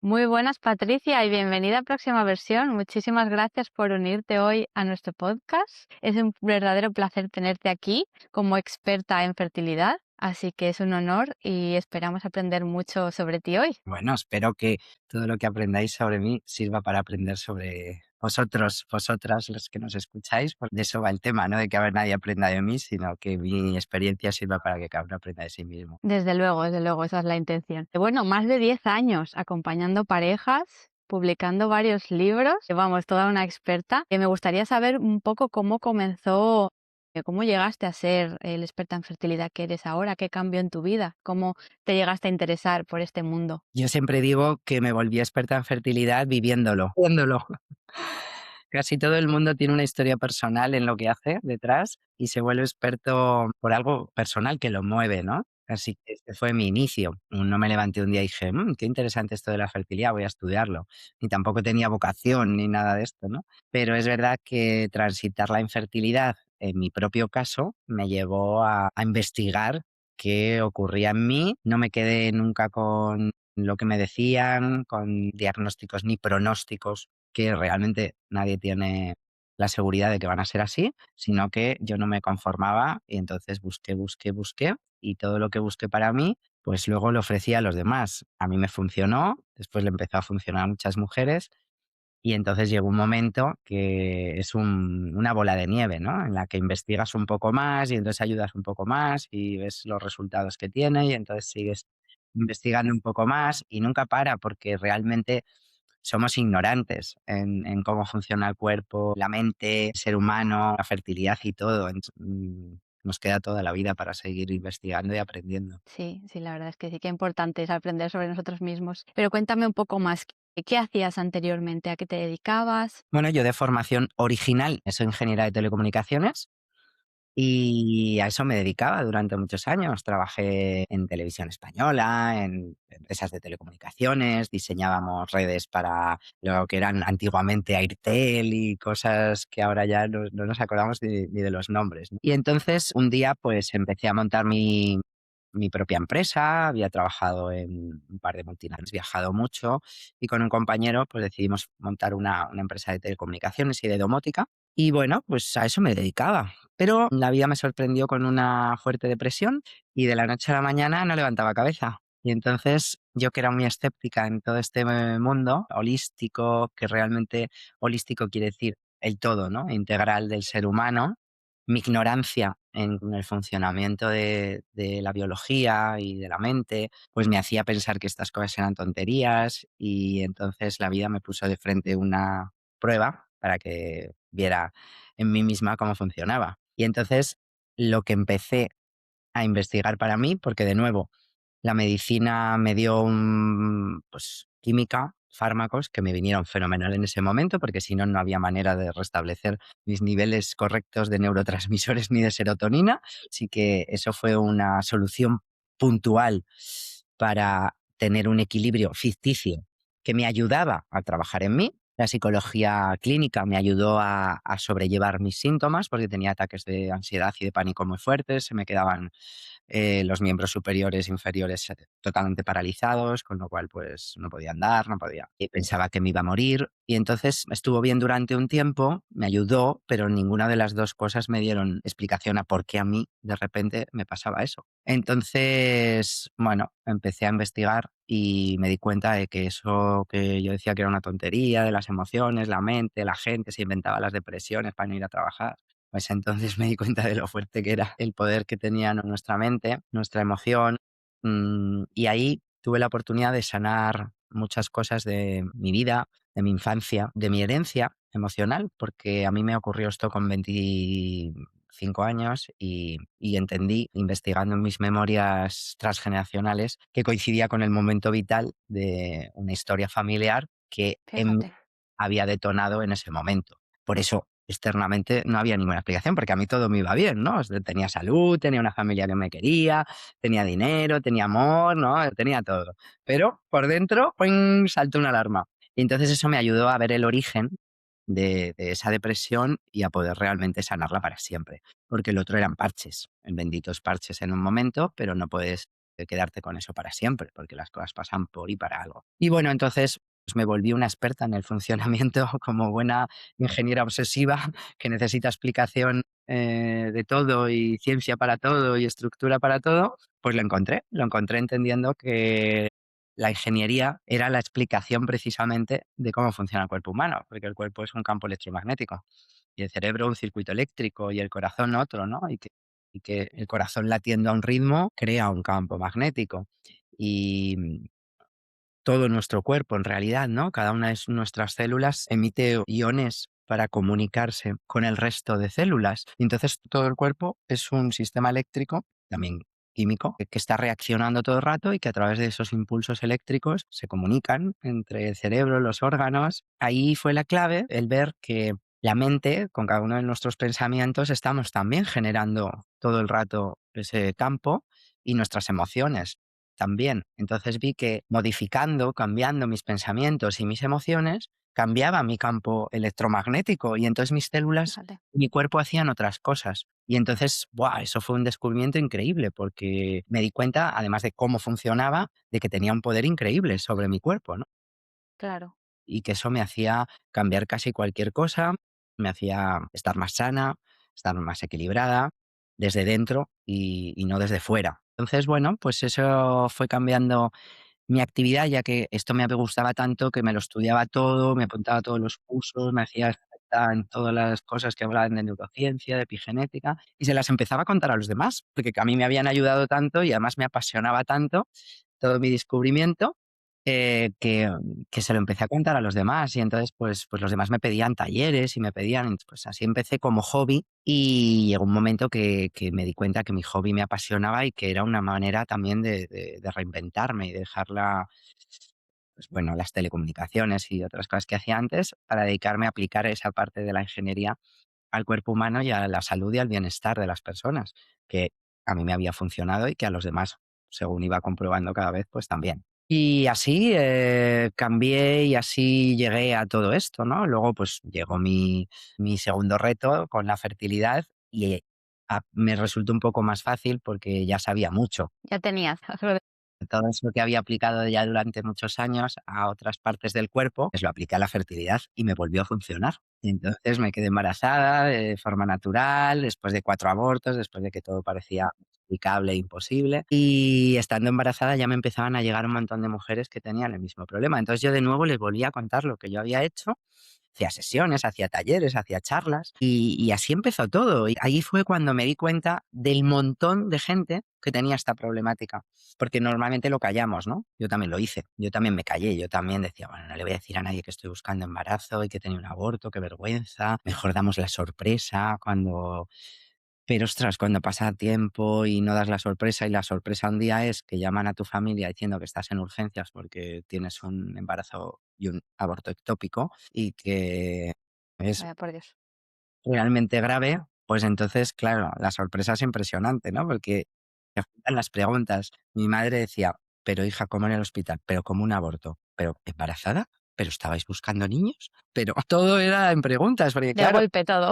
Muy buenas, Patricia, y bienvenida a Próxima Versión. Muchísimas gracias por unirte hoy a nuestro podcast. Es un verdadero placer tenerte aquí como experta en fertilidad, así que es un honor y esperamos aprender mucho sobre ti hoy. Bueno, espero que todo lo que aprendáis sobre mí sirva para aprender sobre vosotros, vosotras, los que nos escucháis, porque de eso va el tema, no de que a ver nadie aprenda de mí, sino que mi experiencia sirva para que cada uno aprenda de sí mismo. Desde luego, esa es la intención. Bueno, más de 10 años acompañando parejas, publicando varios libros, vamos, toda una experta. Me gustaría saber un poco cómo comenzó, cómo llegaste a ser el experta en fertilidad que eres ahora, qué cambió en tu vida, cómo te llegaste a interesar por este mundo. Yo siempre digo que me volví experta en fertilidad viviéndolo. Casi todo el mundo tiene una historia personal en lo que hace detrás y se vuelve experto por algo personal que lo mueve, ¿no? Así que este fue mi inicio. No me levanté un día y dije, qué interesante esto de la fertilidad, voy a estudiarlo. Ni tampoco tenía vocación ni nada de esto, ¿no? Pero es verdad que transitar la infertilidad, en mi propio caso, me llevó a investigar qué ocurría en mí. No me quedé nunca con lo que me decían, con diagnósticos ni pronósticos que realmente nadie tiene la seguridad de que van a ser así, sino que yo no me conformaba y entonces busqué y todo lo que busqué para mí, pues luego lo ofrecía a los demás. A mí me funcionó, después le empezó a funcionar a muchas mujeres y entonces llegó un momento que es una bola de nieve, ¿no? En la que investigas un poco más y entonces ayudas un poco más y ves los resultados que tiene y entonces sigues investigando un poco más y nunca para porque realmente somos ignorantes en cómo funciona el cuerpo, la mente, el ser humano, la fertilidad y todo. Nos queda toda la vida para seguir investigando y aprendiendo. Sí, sí, la verdad es que sí, qué importante es aprender sobre nosotros mismos. Pero cuéntame un poco más, ¿qué hacías anteriormente? ¿A qué te dedicabas? Bueno, yo de formación original soy ingeniera de telecomunicaciones. Y a eso me dedicaba durante muchos años. Trabajé en televisión española, en empresas de telecomunicaciones, diseñábamos redes para lo que eran antiguamente Airtel y cosas que ahora ya no nos acordamos ni de los nombres, ¿no? Y entonces un día pues empecé a montar mi propia empresa, había trabajado en un par de multinacionales, viajado mucho y con un compañero pues decidimos montar una empresa de telecomunicaciones y de domótica. Y bueno, pues a eso me dedicaba. Pero la vida me sorprendió con una fuerte depresión y de la noche a la mañana no levantaba cabeza. Y entonces yo que era muy escéptica en todo este mundo holístico, que realmente holístico quiere decir el todo, ¿no? Integral del ser humano, mi ignorancia en el funcionamiento de la biología y de la mente, pues me hacía pensar que estas cosas eran tonterías y entonces la vida me puso de frente una prueba para que viera en mí misma cómo funcionaba. Y entonces lo que empecé a investigar para mí, porque de nuevo, la medicina me dio pues, química, fármacos que me vinieron fenomenal en ese momento, porque si no, no había manera de restablecer mis niveles correctos de neurotransmisores ni de serotonina. Así que eso fue una solución puntual para tener un equilibrio ficticio que me ayudaba a trabajar en mí. La psicología clínica me ayudó a sobrellevar mis síntomas porque tenía ataques de ansiedad y de pánico muy fuertes, se me quedaban los miembros superiores e inferiores totalmente paralizados, con lo cual pues no podía andar, no podía. Y pensaba que me iba a morir. Y entonces estuvo bien durante un tiempo, me ayudó, pero ninguna de las dos cosas me dieron explicación a por qué a mí de repente me pasaba eso. Entonces, bueno, empecé a investigar y me di cuenta de que eso que yo decía que era una tontería, de las emociones, la mente, la gente se inventaba las depresiones para no ir a trabajar. Pues entonces me di cuenta de lo fuerte que era el poder que tenía nuestra mente, nuestra emoción, y ahí tuve la oportunidad de sanar muchas cosas de mi vida, de mi infancia, de mi herencia emocional, porque a mí me ocurrió esto con 25 años y entendí, investigando en mis memorias transgeneracionales, que coincidía con el momento vital de una historia familiar que en mí Fíjate. había detonado en ese momento. Por eso, externamente no había ninguna explicación, porque a mí todo me iba bien, ¿no? Tenía salud, tenía una familia que me quería, tenía dinero, tenía amor, ¿no? Tenía todo. Pero por dentro, ¡puing!, saltó una alarma. Y entonces eso me ayudó a ver el origen de esa depresión y a poder realmente sanarla para siempre. Porque el otro eran parches, benditos parches en un momento, pero no puedes de quedarte con eso para siempre, porque las cosas pasan por y para algo. Y bueno, entonces pues me volví una experta en el funcionamiento como buena ingeniera obsesiva que necesita explicación de todo y ciencia para todo y estructura para todo, pues lo encontré entendiendo que la ingeniería era la explicación precisamente de cómo funciona el cuerpo humano, porque el cuerpo es un campo electromagnético y el cerebro un circuito eléctrico y el corazón otro, ¿no? Y que el corazón latiendo a un ritmo crea un campo magnético. Y todo nuestro cuerpo en realidad, ¿no? Cada una de nuestras células emite iones para comunicarse con el resto de células. Y entonces todo el cuerpo es un sistema eléctrico, también químico, que está reaccionando todo el rato y que a través de esos impulsos eléctricos se comunican entre el cerebro, los órganos. Ahí fue la clave el ver que la mente, con cada uno de nuestros pensamientos, estamos también generando todo el rato ese campo y nuestras emociones también. Entonces vi que modificando, cambiando mis pensamientos y mis emociones, cambiaba mi campo electromagnético y entonces mis células, Fíjate. mi cuerpo hacían otras cosas. Y entonces, ¡buah! Eso fue un descubrimiento increíble porque me di cuenta, además de cómo funcionaba, de que tenía un poder increíble sobre mi cuerpo, ¿no? Claro. Y que eso me hacía cambiar casi cualquier cosa, me hacía estar más sana, estar más equilibrada desde dentro y no desde fuera. Entonces, bueno, pues eso fue cambiando mi actividad, ya que esto me gustaba tanto que me lo estudiaba todo, me apuntaba a todos los cursos, me hacía experta en todas las cosas que hablaban de neurociencia, de epigenética, y se las empezaba a contar a los demás, porque a mí me habían ayudado tanto y además me apasionaba tanto todo mi descubrimiento, que se lo empecé a contar a los demás y entonces, pues los demás me pedían talleres y me pedían, pues así empecé como hobby y llegó un momento que me di cuenta que mi hobby me apasionaba y que era una manera también de reinventarme y de dejarla, pues bueno, las telecomunicaciones y otras cosas que hacía antes para dedicarme a aplicar esa parte de la ingeniería al cuerpo humano y a la salud y al bienestar de las personas, que a mí me había funcionado y que a los demás, según iba comprobando cada vez, pues también. Y así cambié y así llegué a todo esto, ¿no? Luego pues llegó mi segundo reto con la fertilidad y me resultó un poco más fácil porque ya sabía mucho. Ya tenías algo de Todo eso que había aplicado ya durante muchos años a otras partes del cuerpo, pues lo apliqué a la fertilidad y me volvió a funcionar. Y entonces me quedé embarazada de forma natural, después de 4 abortos, después de que todo parecía inexplicable e imposible. Y estando embarazada ya me empezaban a llegar un montón de mujeres que tenían el mismo problema. Entonces yo de nuevo les volví a contar lo que yo había hecho, hacía sesiones, hacía talleres, hacía charlas y así empezó todo. Y ahí fue cuando me di cuenta del montón de gente que tenía esta problemática, porque normalmente lo callamos, ¿no? Yo también lo hice, yo también me callé, yo también decía, bueno, no le voy a decir a nadie que estoy buscando embarazo y que he tenido un aborto, qué vergüenza, mejor damos la sorpresa cuando... Pero ostras, cuando pasa tiempo y no das la sorpresa y la sorpresa un día es que llaman a tu familia diciendo que estás en urgencias porque tienes un embarazo y un aborto ectópico y que es vaya por Dios. realmente grave, pues entonces, claro, la sorpresa es impresionante, ¿no? Porque te juntan las preguntas. Mi madre decía: "Pero hija, ¿cómo en el hospital? ¿Pero cómo un aborto? ¿Pero embarazada? ¿Pero estabais buscando niños?". Pero todo era en preguntas, porque De claro, golpe todo.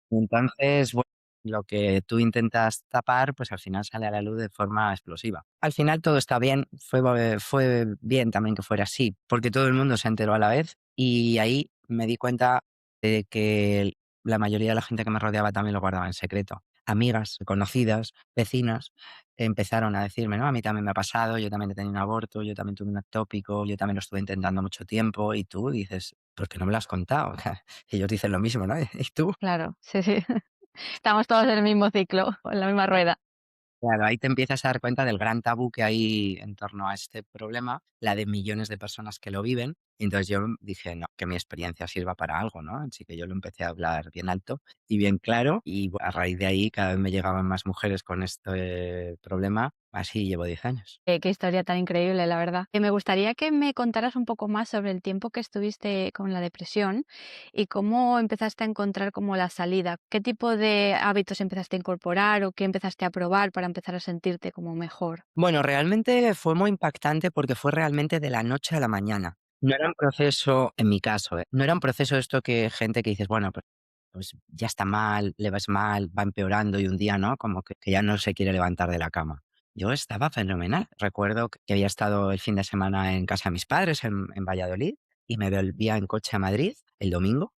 entonces, bueno, lo que tú intentas tapar, pues al final sale a la luz de forma explosiva. Al final todo está bien, fue bien también que fuera así, porque todo el mundo se enteró a la vez y ahí me di cuenta de que la mayoría de la gente que me rodeaba también lo guardaba en secreto. Amigas, conocidas, vecinas, empezaron a decirme, no, a mí también me ha pasado, yo también he tenido un aborto, yo también tuve un ectópico, yo también lo estuve intentando mucho tiempo y tú dices, ¿por qué no me lo has contado? Ellos dicen lo mismo, ¿no? ¿Y tú? Claro, sí, sí. Estamos todos en el mismo ciclo, en la misma rueda. Claro, ahí te empiezas a dar cuenta del gran tabú que hay en torno a este problema, la de millones de personas que lo viven. Y entonces yo dije, no, que mi experiencia sirva para algo, ¿no? Así que yo lo empecé a hablar bien alto y bien claro. Y a raíz de ahí cada vez me llegaban más mujeres con este problema. Así llevo 10 años. Qué historia tan increíble, la verdad. Me gustaría que me contaras un poco más sobre el tiempo que estuviste con la depresión y cómo empezaste a encontrar como la salida. ¿Qué tipo de hábitos empezaste a incorporar o qué empezaste a probar para empezar a sentirte como mejor? Bueno, realmente fue muy impactante porque fue realmente de la noche a la mañana. No era un proceso, en mi caso, no era un proceso esto que gente que dices, bueno, pues ya está mal, le vas mal, va empeorando y un día, ¿no? Como que ya no se quiere levantar de la cama. Yo estaba fenomenal. Recuerdo que había estado el fin de semana en casa de mis padres en Valladolid y me volvía en coche a Madrid el domingo.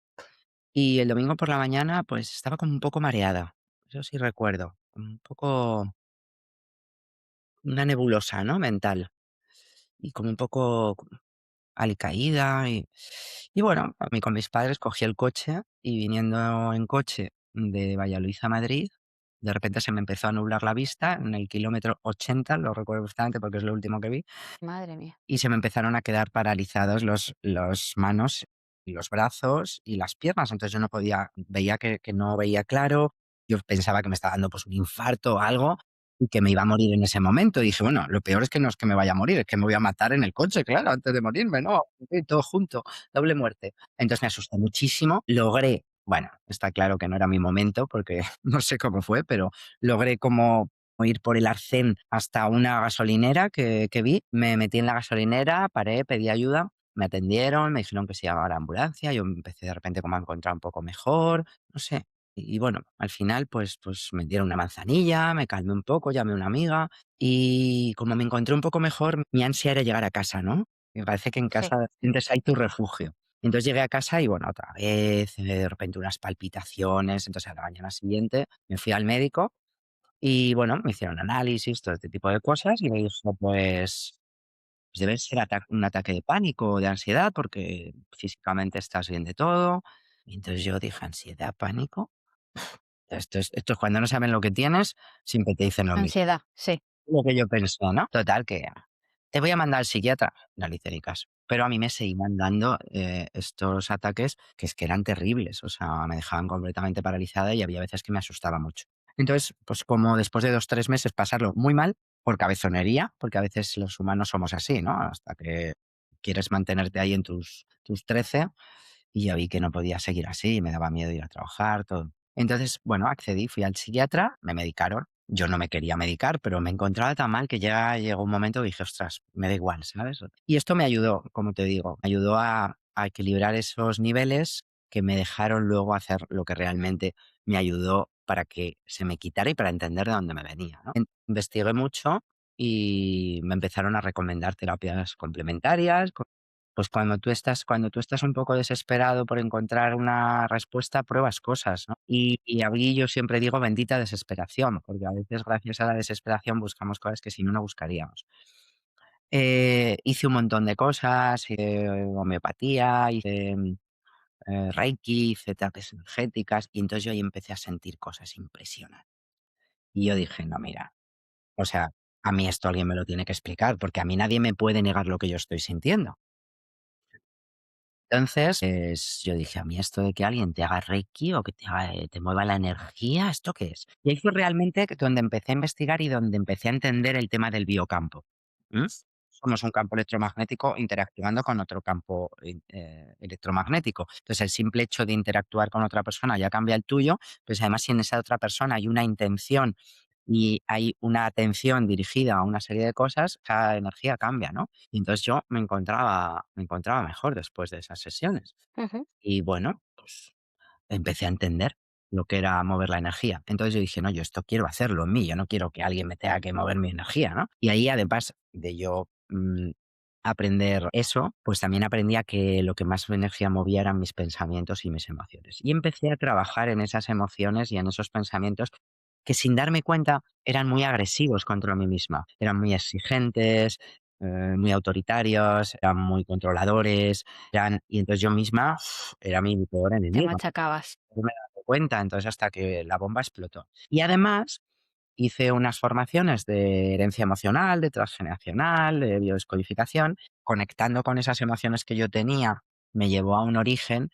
Y el domingo por la mañana, pues estaba como un poco mareada. Eso sí recuerdo. Como un poco una nebulosa, ¿no? Mental. Y como un poco alicaída. Y bueno, a mí con mis padres cogí el coche y viniendo en coche de Valladolid a Madrid, de repente se me empezó a nublar la vista en el kilómetro 80, lo recuerdo perfectamente porque es lo último que vi, Madre mía. y se me empezaron a quedar paralizados los manos y los brazos y las piernas. Entonces yo no podía, veía que no veía claro, yo pensaba que me estaba dando pues un infarto o algo y que me iba a morir en ese momento. Y dije, bueno, lo peor es que no es que me vaya a morir, es que me voy a matar en el coche, claro, antes de morirme, ¿no? Todo junto, doble muerte. Entonces me asusté muchísimo, logré, bueno, está claro que no era mi momento porque no sé cómo fue, pero logré como ir por el arcén hasta una gasolinera que vi, me metí en la gasolinera, paré, pedí ayuda, me atendieron, me dijeron que se llamaba la ambulancia, yo empecé de repente como a encontrar un poco mejor, no sé. Y bueno, al final pues me dieron una manzanilla, me calmé un poco, llamé a una amiga y como me encontré un poco mejor, mi ansia era llegar a casa, ¿no? Me parece que en Sí. casa sientes ahí tu refugio. Entonces llegué a casa y bueno, otra vez, de repente unas palpitaciones, entonces a la mañana siguiente me fui al médico y bueno, me hicieron análisis, todo este tipo de cosas, y me dijo, pues debe ser un ataque de pánico o de ansiedad, porque físicamente estás bien de todo. Y entonces yo dije, ¿ansiedad, pánico? Esto es cuando no saben lo que tienes, siempre te dicen lo mismo. Ansiedad, sí. Lo que yo pensé, ¿no? Total, que te voy a mandar al psiquiatra. No le hice ni caso. Pero a mí me seguían dando estos ataques que es que eran terribles. O sea, me dejaban completamente paralizada y había veces que me asustaba mucho. Entonces, pues como después de 2, 3 meses pasarlo muy mal, por cabezonería, porque a veces los humanos somos así, ¿no? Hasta que quieres mantenerte ahí en tus 13 y ya vi que no podía seguir así, me daba miedo ir a trabajar, todo. Entonces, bueno, accedí, fui al psiquiatra, me medicaron. Yo no me quería medicar, pero me encontraba tan mal que ya llegó un momento que dije, ostras, me da igual, ¿sabes? Y esto me ayudó, como te digo, me ayudó a equilibrar esos niveles que me dejaron luego hacer lo que realmente me ayudó para que se me quitara y para entender de dónde me venía, ¿no? Investigué mucho y me empezaron a recomendar terapias complementarias, pues cuando tú estás un poco desesperado por encontrar una respuesta, pruebas cosas, ¿no? Y ahí yo siempre digo bendita desesperación, porque a veces gracias a la desesperación buscamos cosas que si no, no buscaríamos. Hice un montón de cosas, hice homeopatía, hice, reiki, hice terapias energéticas, y entonces yo ahí empecé a sentir cosas impresionantes. Y yo dije: "No, mira, o sea, a mí esto alguien me lo tiene que explicar, porque a mí nadie me puede negar lo que yo estoy sintiendo". Entonces, yo dije: "A mí esto de que alguien te haga reiki o que te mueva la energía, ¿esto qué es?". Y ahí fue realmente donde empecé a investigar y donde empecé a entender el tema del biocampo, ¿mm? Somos un campo electromagnético interactuando con otro campo electromagnético. Entonces, el simple hecho de interactuar con otra persona ya cambia el tuyo, pues además, si en esa otra persona hay una intención y hay una atención dirigida a una serie de cosas, cada energía cambia, ¿no? Y entonces yo me encontraba mejor después de esas sesiones. Ujú. Y bueno, pues empecé a entender lo que era mover la energía. Entonces yo dije, no, yo esto quiero hacerlo en mí, yo no quiero que alguien me tenga que mover mi energía, ¿no? Y ahí, además de yo aprender eso, pues también aprendí a que lo que más mi energía movía eran mis pensamientos y mis emociones. Y empecé a trabajar en esas emociones y en esos pensamientos que sin darme cuenta eran muy agresivos contra mí misma. Eran muy exigentes, muy autoritarios, eran muy controladores, y entonces yo misma era mi peor Te enemiga. machacabas. No me daba cuenta, entonces hasta que la bomba explotó. Y además hice unas formaciones de herencia emocional, de transgeneracional, de biodescodificación, conectando con esas emociones que yo tenía, me llevó a un origen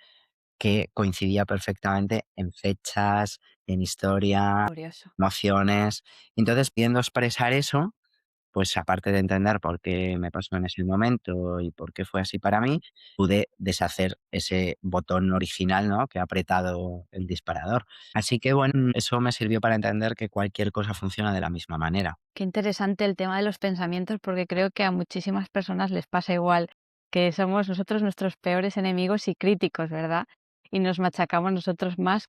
que coincidía perfectamente en fechas, en historia, Curioso. emociones. Entonces, pudiendo expresar eso, pues aparte de entender por qué me pasó en ese momento y por qué fue así para mí, pude deshacer ese botón original, ¿no?, que ha apretado el disparador. Así que bueno, eso me sirvió para entender que cualquier cosa funciona de la misma manera. Qué interesante el tema de los pensamientos, porque creo que a muchísimas personas les pasa igual, que somos nosotros nuestros peores enemigos y críticos, ¿verdad? Y nos machacamos nosotros más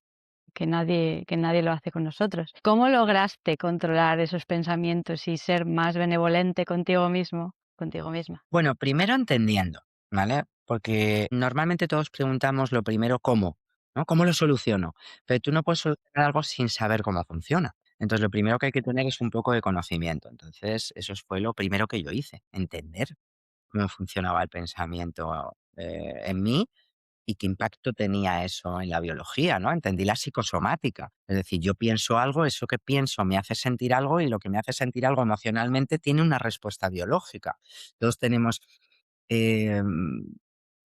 que nadie lo hace con nosotros. ¿Cómo lograste controlar esos pensamientos y ser más benevolente contigo mismo, contigo misma? Bueno, primero entendiendo, ¿vale? Porque normalmente todos preguntamos lo primero cómo, ¿no? ¿Cómo lo soluciono? Pero tú no puedes solucionar algo sin saber cómo funciona. Entonces, lo primero que hay que tener es un poco de conocimiento. Entonces, eso fue lo primero que yo hice, entender cómo funcionaba el pensamiento en mí y qué impacto tenía eso en la biología, ¿no? Entendí la psicosomática. Es decir, yo pienso algo, eso que pienso me hace sentir algo y lo que me hace sentir algo emocionalmente tiene una respuesta biológica. Todos tenemos em,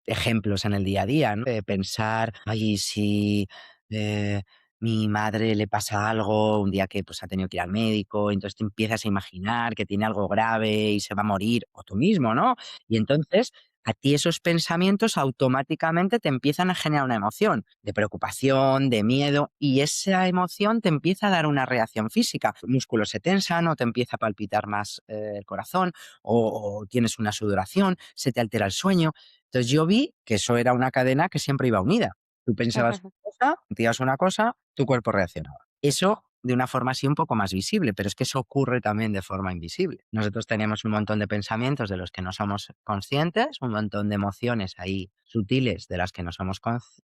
ejemplos en el día a día, ¿no? De pensar, ay, si eh, mi madre le pasa algo un día que pues, ha tenido que ir al médico, entonces te empiezas a imaginar que tiene algo grave y se va a morir, o tú mismo, ¿no? Y entonces a ti esos pensamientos automáticamente te empiezan a generar una emoción de preocupación, de miedo, y esa emoción te empieza a dar una reacción física. Los músculos se tensan o te empieza a palpitar más el corazón o tienes una sudoración, se te altera el sueño. Entonces yo vi que eso era una cadena que siempre iba unida. Tú pensabas una cosa, sentías una cosa, tu cuerpo reaccionaba. Eso de una forma así un poco más visible, pero es que eso ocurre también de forma invisible. Nosotros tenemos un montón de pensamientos de los que no somos conscientes, un montón de emociones ahí sutiles de las que no somos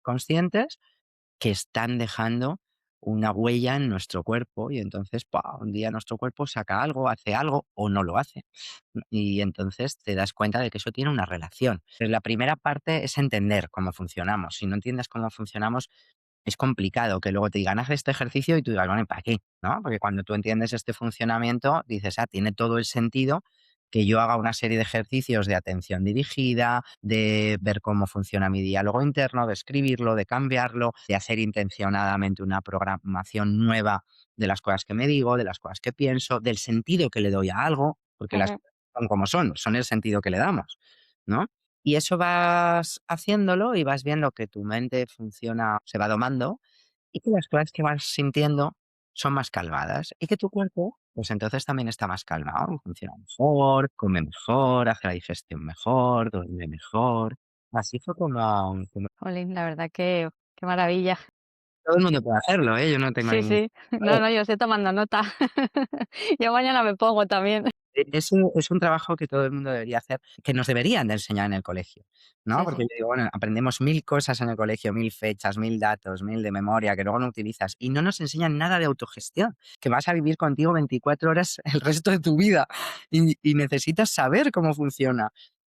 conscientes, que están dejando una huella en nuestro cuerpo y entonces un día nuestro cuerpo saca algo, hace algo o no lo hace. Y entonces te das cuenta de que eso tiene una relación. Pero la primera parte es entender cómo funcionamos. Si no entiendes cómo funcionamos, es complicado que luego te digan, haz este ejercicio y tú digas, bueno, ¿y para qué? ¿No? Porque cuando tú entiendes este funcionamiento, dices, tiene todo el sentido que yo haga una serie de ejercicios de atención dirigida, de ver cómo funciona mi diálogo interno, de escribirlo, de cambiarlo, de hacer intencionadamente una programación nueva de las cosas que me digo, de las cosas que pienso, del sentido que le doy a algo, porque las Ujú. cosas son como son el sentido que le damos, ¿no? Y eso vas haciéndolo y vas viendo que tu mente funciona, se va domando y que las cosas que vas sintiendo son más calmadas y que tu cuerpo, pues entonces también está más calmado, funciona mejor, come mejor, hace la digestión mejor, duerme mejor. Así fue como Jolín, la verdad que qué maravilla. todo el mundo puede hacerlo, ¿eh? Yo no tengo Sí, ningún sí. No, no, yo estoy tomando nota. Yo mañana me pongo también. Eso es un trabajo que todo el mundo debería hacer, que nos deberían de enseñar en el colegio, ¿no? Sí, Porque sí. yo digo, bueno, aprendemos 1000 cosas en el colegio, 1000 fechas, 1000 datos, 1000 de memoria que luego no utilizas y no nos enseñan nada de autogestión, que vas a vivir contigo 24 horas el resto de tu vida y necesitas saber cómo funciona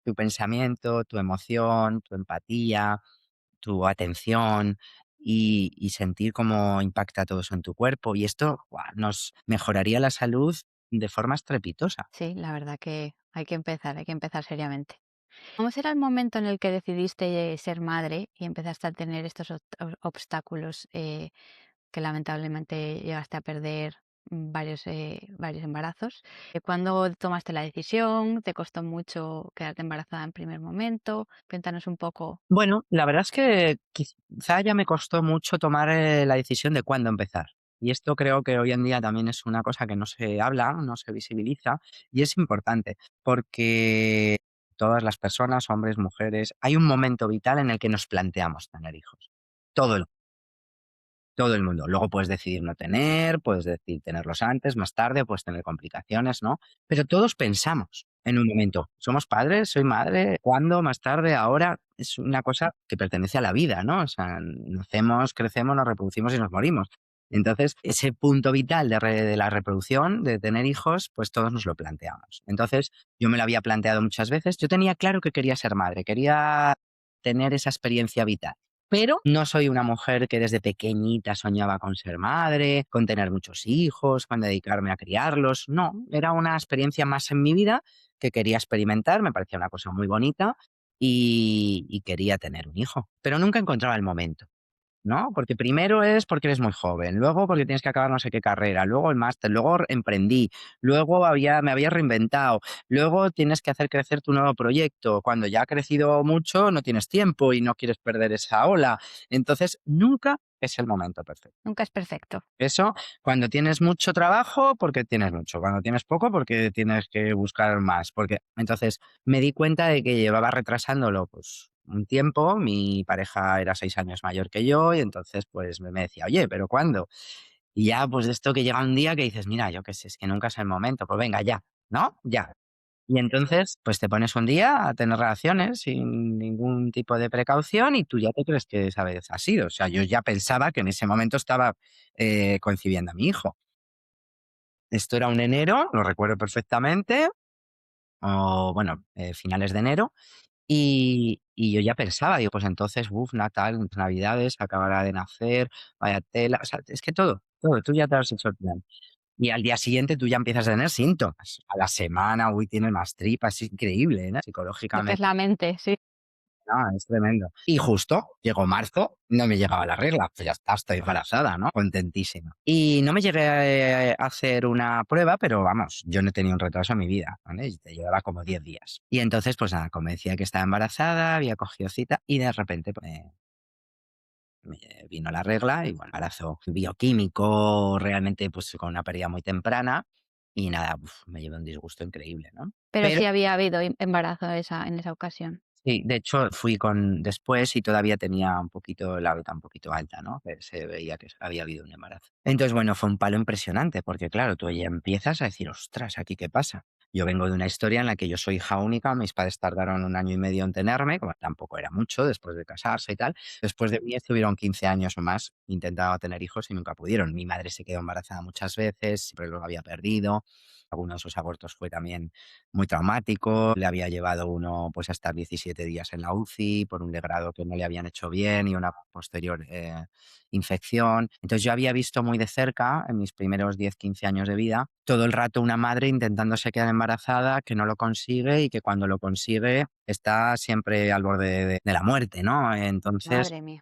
tu pensamiento, tu emoción, tu empatía, tu atención y sentir cómo impacta todo eso en tu cuerpo. Y esto, nos mejoraría la salud de forma estrepitosa. Sí, la verdad que hay que empezar seriamente. ¿Cómo será el momento en el que decidiste ser madre y empezaste a tener estos obstáculos que lamentablemente llegaste a perder varios embarazos? ¿Cuándo tomaste la decisión? ¿Te costó mucho quedarte embarazada en primer momento? Cuéntanos un poco. Bueno, la verdad es que quizá ya me costó mucho tomar la decisión de cuándo empezar. Y esto creo que hoy en día también es una cosa que no se habla, no se visibiliza, y es importante, porque todas las personas, hombres, mujeres, hay un momento vital en el que nos planteamos tener hijos. Todo el Todo el mundo. Luego puedes decidir no tener, puedes decidir tenerlos antes, más tarde, puedes tener complicaciones, ¿no? Pero todos pensamos en un momento, ¿somos padres? ¿Soy madre? ¿Cuándo? ¿Más tarde? ¿Ahora? Es una cosa que pertenece a la vida, ¿no? O sea, nacemos, crecemos, nos reproducimos y nos morimos. Entonces, ese punto vital de la reproducción, de tener hijos, pues todos nos lo planteamos. Entonces, yo me lo había planteado muchas veces. Yo tenía claro que quería ser madre, quería tener esa experiencia vital. Pero no soy una mujer que desde pequeñita soñaba con ser madre, con tener muchos hijos, con dedicarme a criarlos. No, era una experiencia más en mi vida que quería experimentar, me parecía una cosa muy bonita y quería tener un hijo. Pero nunca encontraba el momento. ¿No? Porque primero es porque eres muy joven, luego porque tienes que acabar no sé qué carrera, luego el máster, luego emprendí, luego me había reinventado, luego tienes que hacer crecer tu nuevo proyecto. Cuando ya ha crecido mucho, no tienes tiempo y no quieres perder esa ola. Entonces, nunca es el momento perfecto. Nunca es perfecto. Eso, cuando tienes mucho trabajo, porque tienes mucho. Cuando tienes poco, porque tienes que buscar más. Porque entonces me di cuenta de que llevaba retrasándolo, pues un tiempo, mi pareja era 6 años mayor que yo y entonces, pues, me decía: "Oye, ¿pero cuándo?". Y ya, pues, de esto que llega un día que dices: "Mira, yo qué sé, es que nunca es el momento, pues venga, ya", ¿no? Ya. Y entonces, pues, te pones un día a tener relaciones sin ningún tipo de precaución y tú ya te crees que esa vez ha sido. O sea, yo ya pensaba que en ese momento estaba, concibiendo a mi hijo. Esto era un enero, lo recuerdo perfectamente, o bueno, finales de enero, y yo ya pensaba, digo, pues entonces, Natal, Navidades, acabará de nacer, vaya tela, o sea, es que todo, todo, tú ya te has hecho el plan. Y al día siguiente tú ya empiezas a tener síntomas. A la semana, uy, tienes más tripas, es increíble, ¿no? Lo que es Psicológicamente, la mente, sí. es tremendo. Y justo llegó marzo, no me llegaba la regla, pues ya está, estoy embarazada, ¿no? Contentísima. Y no me llegué a hacer una prueba, pero vamos, yo no tenía un retraso en mi vida, ¿vale? Y te llevaba como 10 días. Y entonces, pues nada, como decía que estaba embarazada, había cogido cita y de repente pues, me vino la regla y bueno, embarazo bioquímico, realmente pues con una pérdida muy temprana y nada, me llevé un disgusto increíble, ¿no? Pero Pero sí había habido embarazo en esa ocasión. sí, de hecho fui con después y todavía tenía un poquito la beta un poquito alta, ¿no? Se veía que había habido un embarazo. Entonces, bueno, fue un palo impresionante porque claro, tú ya empiezas a decir: "Ostras, ¿aquí qué pasa?". Yo vengo de una historia en la que yo soy hija única, mis padres tardaron 1 año y medio en tenerme, como tampoco era mucho después de casarse y tal. Después de mí estuvieron 15 años o más intentando tener hijos y nunca pudieron. Mi madre se quedó embarazada muchas veces, siempre lo había perdido. Algunos de sus abortos fue también muy traumático. Le había llevado uno pues a estar 17 días en la UCI por un legrado que no le habían hecho bien y una posterior infección. Entonces yo había visto muy de cerca en mis primeros 10 15 años de vida todo el rato una madre intentándose quedar embarazada que no lo consigue y que cuando lo consigue está siempre al borde de la muerte, ¿no? Entonces, Madre mía.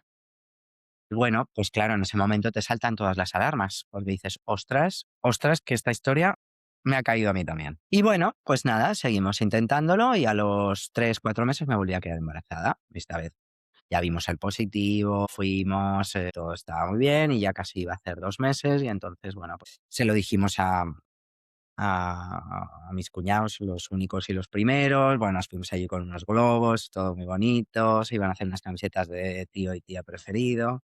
bueno, pues claro, en ese momento te saltan todas las alarmas, porque dices: "Ostras, ostras, que esta historia me ha caído a mí también". Y bueno, pues nada, seguimos intentándolo y a los 3 4 meses me volví a quedar embarazada, esta vez. Ya vimos el positivo, fuimos, todo estaba muy bien y ya casi iba a hacer 2 meses y entonces, bueno, pues se lo dijimos a mis cuñados, los únicos y los primeros. Bueno, nos fuimos allí con unos globos, todo muy bonito, se iban a hacer unas camisetas de tío y tía preferido.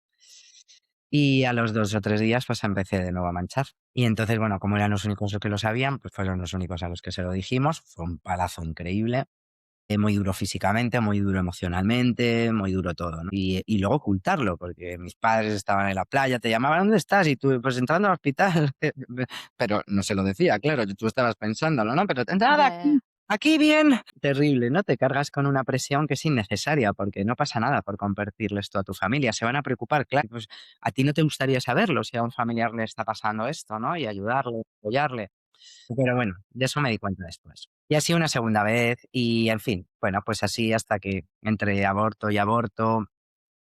Y a los 2 o 3 días, pues empecé de nuevo a manchar. Y entonces, bueno, como eran los únicos que lo sabían, pues fueron los únicos a los que se lo dijimos. Fue un palazo increíble. Muy duro físicamente, muy duro emocionalmente, muy duro todo, ¿no? Y luego ocultarlo, porque mis padres estaban en la playa, te llamaban: "¿Dónde estás?". Y tú: "Pues entrando al hospital". Pero no se lo decía, claro, tú estabas pensándolo, ¿no? Pero: "Nada, Ya, ya, aquí, ya. aquí bien". Terrible, ¿no? Te cargas con una presión que es innecesaria, porque no pasa nada por compartirle esto a tu familia. Se van a preocupar, claro, pues a ti no te gustaría saberlo si a un familiar le está pasando esto, ¿no? Y ayudarle, apoyarle. Pero bueno, de eso me di cuenta después. Y así una segunda vez y, en fin, bueno, pues así hasta que entre aborto y aborto,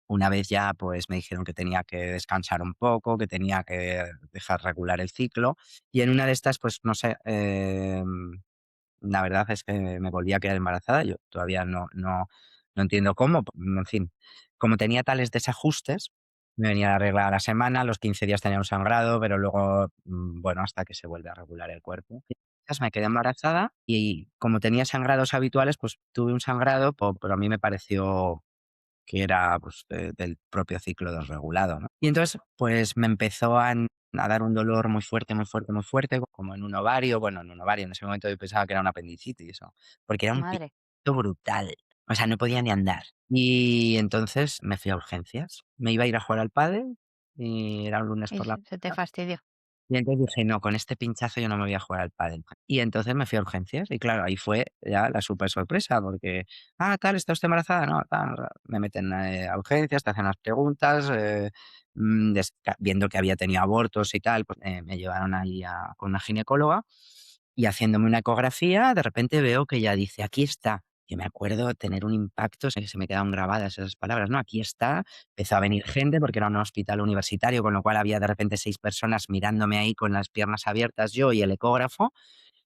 una vez ya, pues me dijeron que tenía que descansar un poco, que tenía que dejar regular el ciclo y en una de estas, pues no sé, la verdad es que me volví a quedar embarazada. Yo todavía no entiendo cómo, en fin, como tenía tales desajustes, me venía la regla a la semana, a los 15 días tenía un sangrado, pero luego, bueno, hasta que se vuelve a regular el cuerpo. Entonces me quedé embarazada y como tenía sangrados habituales, pues tuve un sangrado, pero a mí me pareció que era, pues, del propio ciclo desregulado, ¿no? Y entonces, pues, me empezó a dar un dolor muy fuerte, muy fuerte, muy fuerte, como en un ovario. Bueno, en un ovario, en ese momento yo pensaba que era una apendicitis, ¿no? Porque era un Madre. pinchazo brutal, o sea, no podía ni andar. Y entonces me fui a urgencias. Me iba a ir a jugar al pádel y era un lunes Y por la se te mañana fastidió. y entonces dije: "No, con este pinchazo yo no me voy a jugar al pádel". Y entonces me fui a urgencias y claro, ahí fue ya la super sorpresa porque: "Ah, tal, ¿está usted embarazada?". "No, tal". Me meten, a urgencias, te hacen las preguntas, viendo que había tenido abortos y tal, pues, me llevaron ahí con una ginecóloga y haciéndome una ecografía, de repente veo que ella dice: "Aquí está". Yo me acuerdo tener un impacto, se me quedaron grabadas esas palabras, ¿no? "Aquí está". Empezó a venir gente porque era un hospital universitario, con lo cual había de repente 6 personas mirándome ahí con las piernas abiertas, yo y el ecógrafo,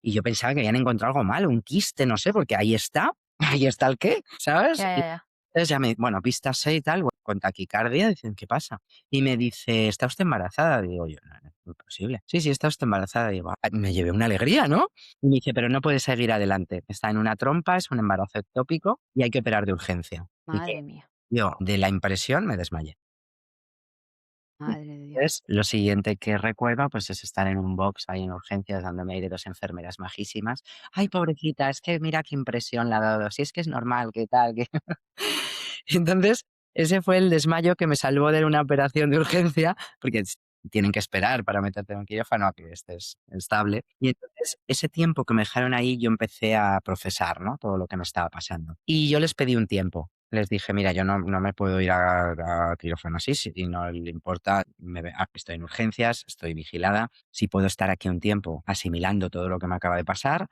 y yo pensaba que habían encontrado algo mal, un quiste, no sé, porque ahí está, ahí está el qué, ¿sabes? Ya, Y ya, ya. entonces ya bueno, vista 6 y tal, con taquicardia, dicen: "¿Qué pasa?". Y me dice: "¿Está usted embarazada?". Digo yo: "No, no, imposible". "Sí, sí, está usted embarazada". Digo, me llevé una alegría, ¿no? Y me dice: "Pero no puede seguir adelante, está en una trompa, es un embarazo ectópico y hay que operar de urgencia". y que Madre mía, yo de la impresión me desmayé. madre de Dios. Entonces, lo siguiente que recuerdo, pues, es estar en un box ahí en urgencias dándome aire 2 enfermeras majísimas. "Ay, pobrecita, es que mira qué impresión le ha dado, si es que es normal, qué tal, qué". Entonces, ese fue el desmayo que me salvó de una operación de urgencia, porque tienen que esperar para meterte en un quirófano a que estés estable. Y entonces, ese tiempo que me dejaron ahí, yo empecé a procesar, ¿no?, todo lo que me estaba pasando. Y yo les pedí un tiempo. Les dije: "Mira, yo no me puedo ir a quirófano así, si no le importa, estoy en urgencias, estoy vigilada. Si puedo estar aquí un tiempo asimilando todo lo que me acaba de pasar,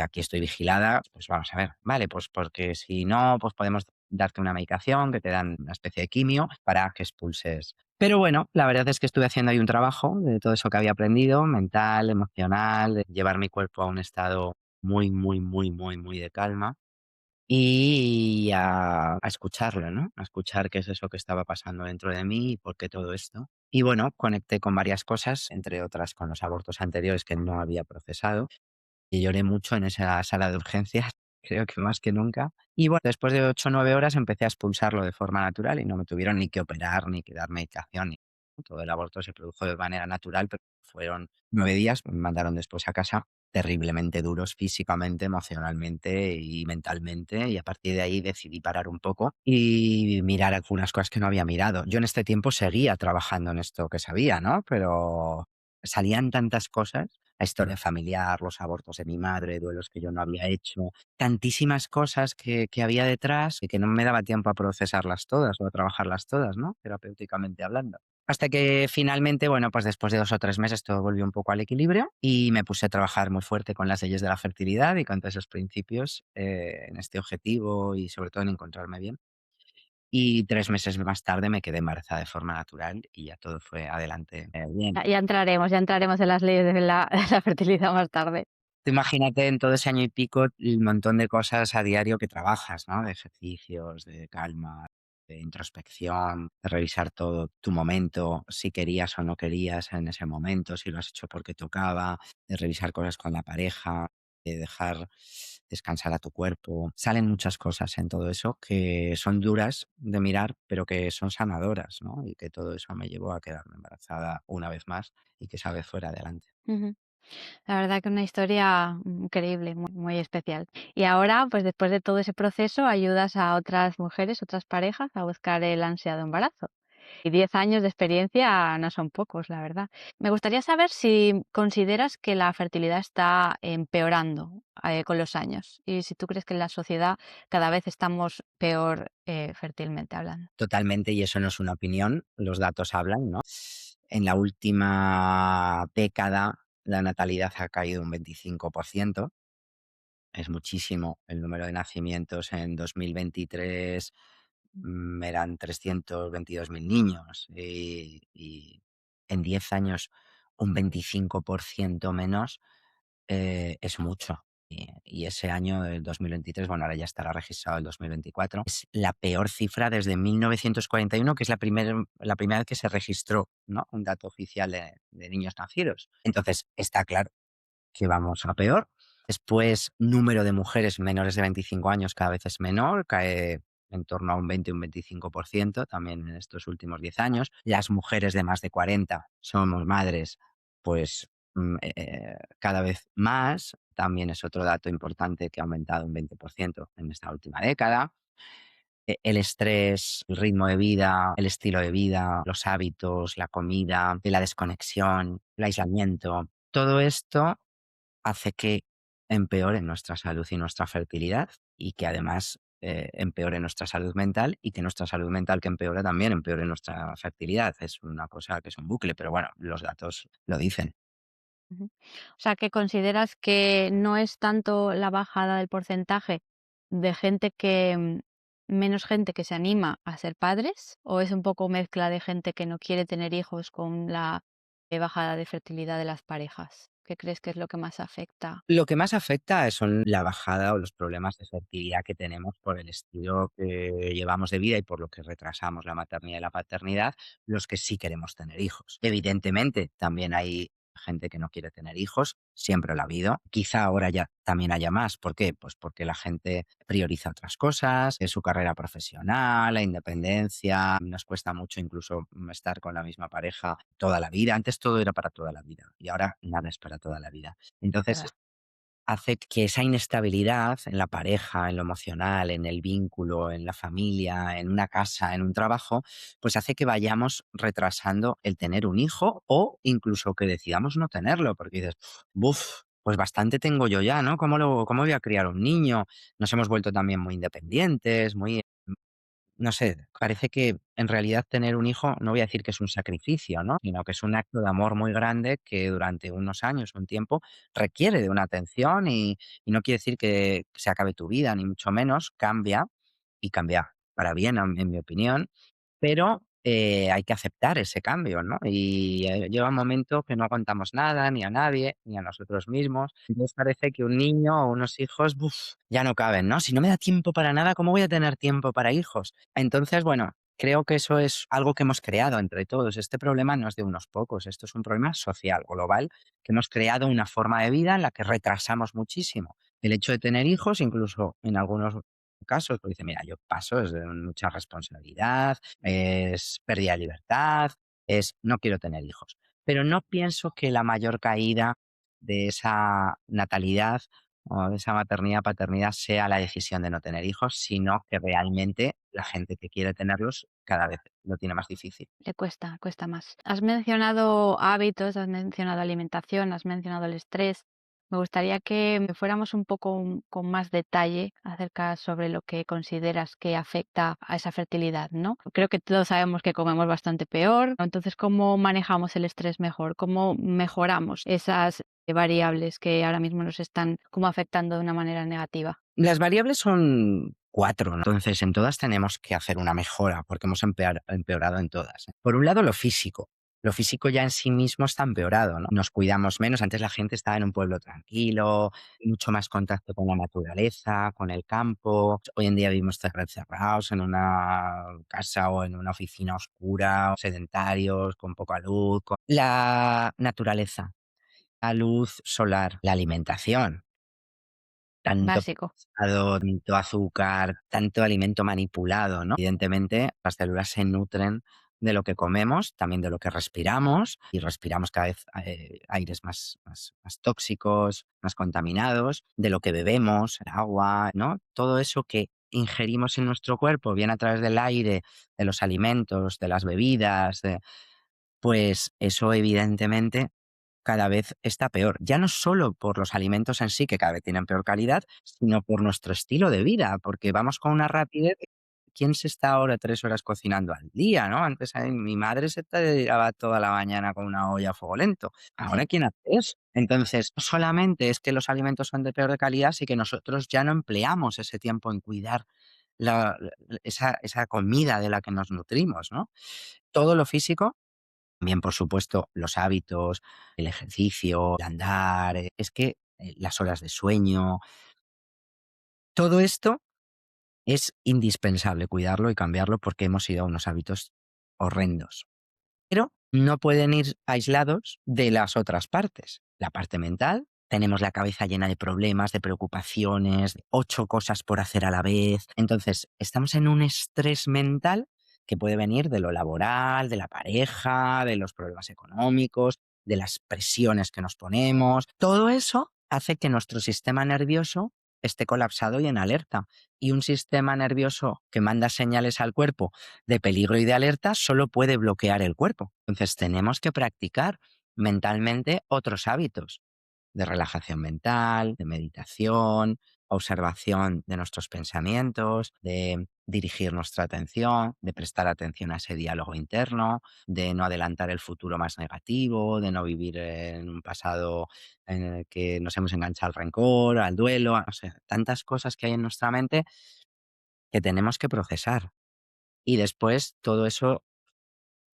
aquí estoy vigilada, pues vamos a ver, vale, pues porque si no, pues podemos darte una medicación que te dan una especie de quimio para que expulses". Pero bueno, la verdad es que estuve haciendo ahí un trabajo de todo eso que había aprendido, mental, emocional, de llevar mi cuerpo a un estado muy, muy, muy, muy, muy de calma y a escucharlo, ¿no? A escuchar qué es eso que estaba pasando dentro de mí y por qué todo esto. Y bueno, conecté con varias cosas, entre otras con los abortos anteriores que no había procesado y lloré mucho en esa sala de urgencias, creo que más que nunca. Y bueno, después de 8 o 9 horas empecé a expulsarlo de forma natural y no me tuvieron ni que operar, ni que dar medicación, ni todo el aborto se produjo de manera natural, pero fueron 9 días, me mandaron después a casa terriblemente duros físicamente, emocionalmente y mentalmente, y a partir de ahí decidí parar un poco y mirar algunas cosas que no había mirado. Yo en este tiempo seguía trabajando en esto que sabía, ¿no? Pero salían tantas cosas, la historia familiar, los abortos de mi madre, duelos que yo no había hecho, tantísimas cosas que había detrás y que no me daba tiempo a procesarlas todas o a trabajarlas todas, ¿no? Terapéuticamente hablando. Hasta que finalmente, bueno, pues después de 2 o 3 meses todo volvió un poco al equilibrio y me puse a trabajar muy fuerte con las leyes de la fertilidad y con todos esos principios, en este objetivo y sobre todo en encontrarme bien. Y 3 meses más tarde me quedé embarazada de forma natural y ya todo fue adelante, bien. Ya entraremos en las leyes de la de la fertilidad más tarde. Tú imagínate en todo ese año y pico el montón de cosas a diario que trabajas, ¿no? De ejercicios, de calma, de introspección, de revisar todo tu momento, si querías o no querías en ese momento, si lo has hecho porque tocaba, de revisar cosas con la pareja, de dejar descansar a tu cuerpo. Salen muchas cosas en todo eso que son duras de mirar, pero que son sanadoras, ¿no? Y que todo eso me llevó a quedarme embarazada una vez más y que esa vez fuera adelante. Ujú. La verdad que una historia increíble, muy, muy especial. Y ahora, pues después de todo ese proceso, ayudas a otras mujeres, otras parejas a buscar el ansiado embarazo. Y 10 años de experiencia no son pocos, la verdad. Me gustaría saber si consideras que la fertilidad está empeorando con los años y si tú crees que en la sociedad cada vez estamos peor fértilmente hablando. Totalmente, y eso no es una opinión, los datos hablan, ¿no? En la última década, la natalidad ha caído un 25%, es muchísimo. El número de nacimientos en 2023 eran 322.000 niños y en 10 años un 25% menos es mucho. Y ese año, el 2023, bueno, ahora ya estará registrado el 2024, es la peor cifra desde 1941, que es la primera vez que se registró, ¿no?, un dato oficial de niños nacidos. Entonces, está claro que vamos a peor. Después, número de mujeres menores de 25 años cada vez es menor, cae en torno a un 20, un 25% también en estos últimos 10 años. Las mujeres de más de 40 somos madres, pues cada vez más. También es otro dato importante que ha aumentado un 20% en esta última década. El estrés, el ritmo de vida, el estilo de vida, los hábitos, la comida, la desconexión, el aislamiento, todo esto hace que empeore nuestra salud y nuestra fertilidad y que además empeore nuestra salud mental y que nuestra salud mental que empeora también empeore nuestra fertilidad. Es una cosa que es un bucle, pero bueno, los datos lo dicen. Ujú. O sea, que consideras que no es tanto la bajada del porcentaje de gente que, menos gente que se anima a ser padres, o es un poco mezcla de gente que no quiere tener hijos con la bajada de fertilidad de las parejas? ¿Qué crees que es lo que más afecta? Lo que más afecta son la bajada o los problemas de fertilidad que tenemos por el estilo que llevamos de vida y por lo que retrasamos la maternidad y la paternidad, los que sí queremos tener hijos. Evidentemente, también hay gente que no quiere tener hijos, siempre lo ha habido. Quizá ahora ya también haya más. ¿Por qué? Pues porque la gente prioriza otras cosas, su carrera profesional, la independencia. Nos cuesta mucho incluso estar con la misma pareja toda la vida. Antes todo era para toda la vida y ahora nada es para toda la vida. Entonces, ¿verdad? hace que esa inestabilidad en la pareja, en lo emocional, en el vínculo, en la familia, en una casa, en un trabajo, pues hace que vayamos retrasando el tener un hijo o incluso que decidamos no tenerlo, porque dices, buf, pues bastante tengo yo ya, ¿no? ¿Cómo voy a criar un niño? Nos hemos vuelto también muy independientes, muy no sé, parece que en realidad tener un hijo, no voy a decir que es un sacrificio, ¿no? Sino que es un acto de amor muy grande que durante unos años, un tiempo, requiere de una atención y no quiere decir que se acabe tu vida, ni mucho menos, cambia y cambia para bien, en mi opinión, pero hay que aceptar ese cambio, ¿no? Y llega un momento que no aguantamos nada, ni a nadie, ni a nosotros mismos. Entonces parece que un niño o unos hijos, buf, ya no caben, ¿no? Si no me da tiempo para nada, ¿cómo voy a tener tiempo para hijos? Entonces, bueno, creo que eso es algo que hemos creado entre todos. Este problema no es de unos pocos, esto es un problema social, global, que hemos creado una forma de vida en la que retrasamos muchísimo. El hecho de tener hijos, incluso en algunos casos, pues dice, mira, yo paso, es de mucha responsabilidad, es pérdida de libertad, es no quiero tener hijos. Pero no pienso que la mayor caída de esa natalidad o de esa maternidad, paternidad sea la decisión de no tener hijos, sino que realmente la gente que quiere tenerlos cada vez lo tiene más difícil. Le cuesta más. Has mencionado hábitos, has mencionado alimentación, has mencionado el estrés. Me gustaría que me fuéramos un poco con más detalle acerca sobre lo que consideras que afecta a esa fertilidad, ¿no? Creo que todos sabemos que comemos bastante peor, entonces, ¿cómo manejamos el estrés mejor? ¿Cómo mejoramos esas variables que ahora mismo nos están como afectando de una manera negativa? Las variables son 4, ¿no? Entonces en todas tenemos que hacer una mejora porque hemos empeorado en todas. Por un lado, lo físico. Lo físico ya en sí mismo está empeorado, ¿no? Nos cuidamos menos. Antes la gente estaba en un pueblo tranquilo, mucho más contacto con la naturaleza, con el campo. Hoy en día vivimos encerrados en una casa o en una oficina oscura, sedentarios, con poca luz. La naturaleza, la luz solar, la alimentación. Tanto Básico. procesado, tanto azúcar, tanto alimento manipulado, ¿no? Evidentemente, las células se nutren de lo que comemos, también de lo que respiramos, y respiramos cada vez aires más tóxicos, más contaminados, de lo que bebemos, el agua, ¿no? Todo eso que ingerimos en nuestro cuerpo, bien a través del aire, de los alimentos, de las bebidas, pues eso evidentemente cada vez está peor. Ya no solo por los alimentos en sí, que cada vez tienen peor calidad, sino por nuestro estilo de vida, porque vamos con una rapidez. ¿Quién se está ahora 3 horas cocinando al día, no? Antes, mi madre se tiraba toda la mañana con una olla a fuego lento. Sí. Ahora, ¿quién hace eso? Entonces, no solamente es que los alimentos son de peor de calidad, sino que nosotros ya no empleamos ese tiempo en cuidar esa comida de la que nos nutrimos, ¿no? Todo lo físico, también, por supuesto, los hábitos, el ejercicio, el andar, es que las horas de sueño, todo esto es indispensable cuidarlo y cambiarlo porque hemos ido a unos hábitos horrendos. Pero no pueden ir aislados de las otras partes. La parte mental, tenemos la cabeza llena de problemas, de preocupaciones, de 8 cosas por hacer a la vez. Entonces, estamos en un estrés mental que puede venir de lo laboral, de la pareja, de los problemas económicos, de las presiones que nos ponemos. Todo eso hace que nuestro sistema nervioso esté colapsado y en alerta. Y un sistema nervioso que manda señales al cuerpo de peligro y de alerta solo puede bloquear el cuerpo. Entonces tenemos que practicar mentalmente otros hábitos de relajación mental, de meditación, observación de nuestros pensamientos, de dirigir nuestra atención, de prestar atención a ese diálogo interno, de no adelantar el futuro más negativo, de no vivir en un pasado en el que nos hemos enganchado al rencor, al duelo, no sé, tantas cosas que hay en nuestra mente que tenemos que procesar. Y después todo eso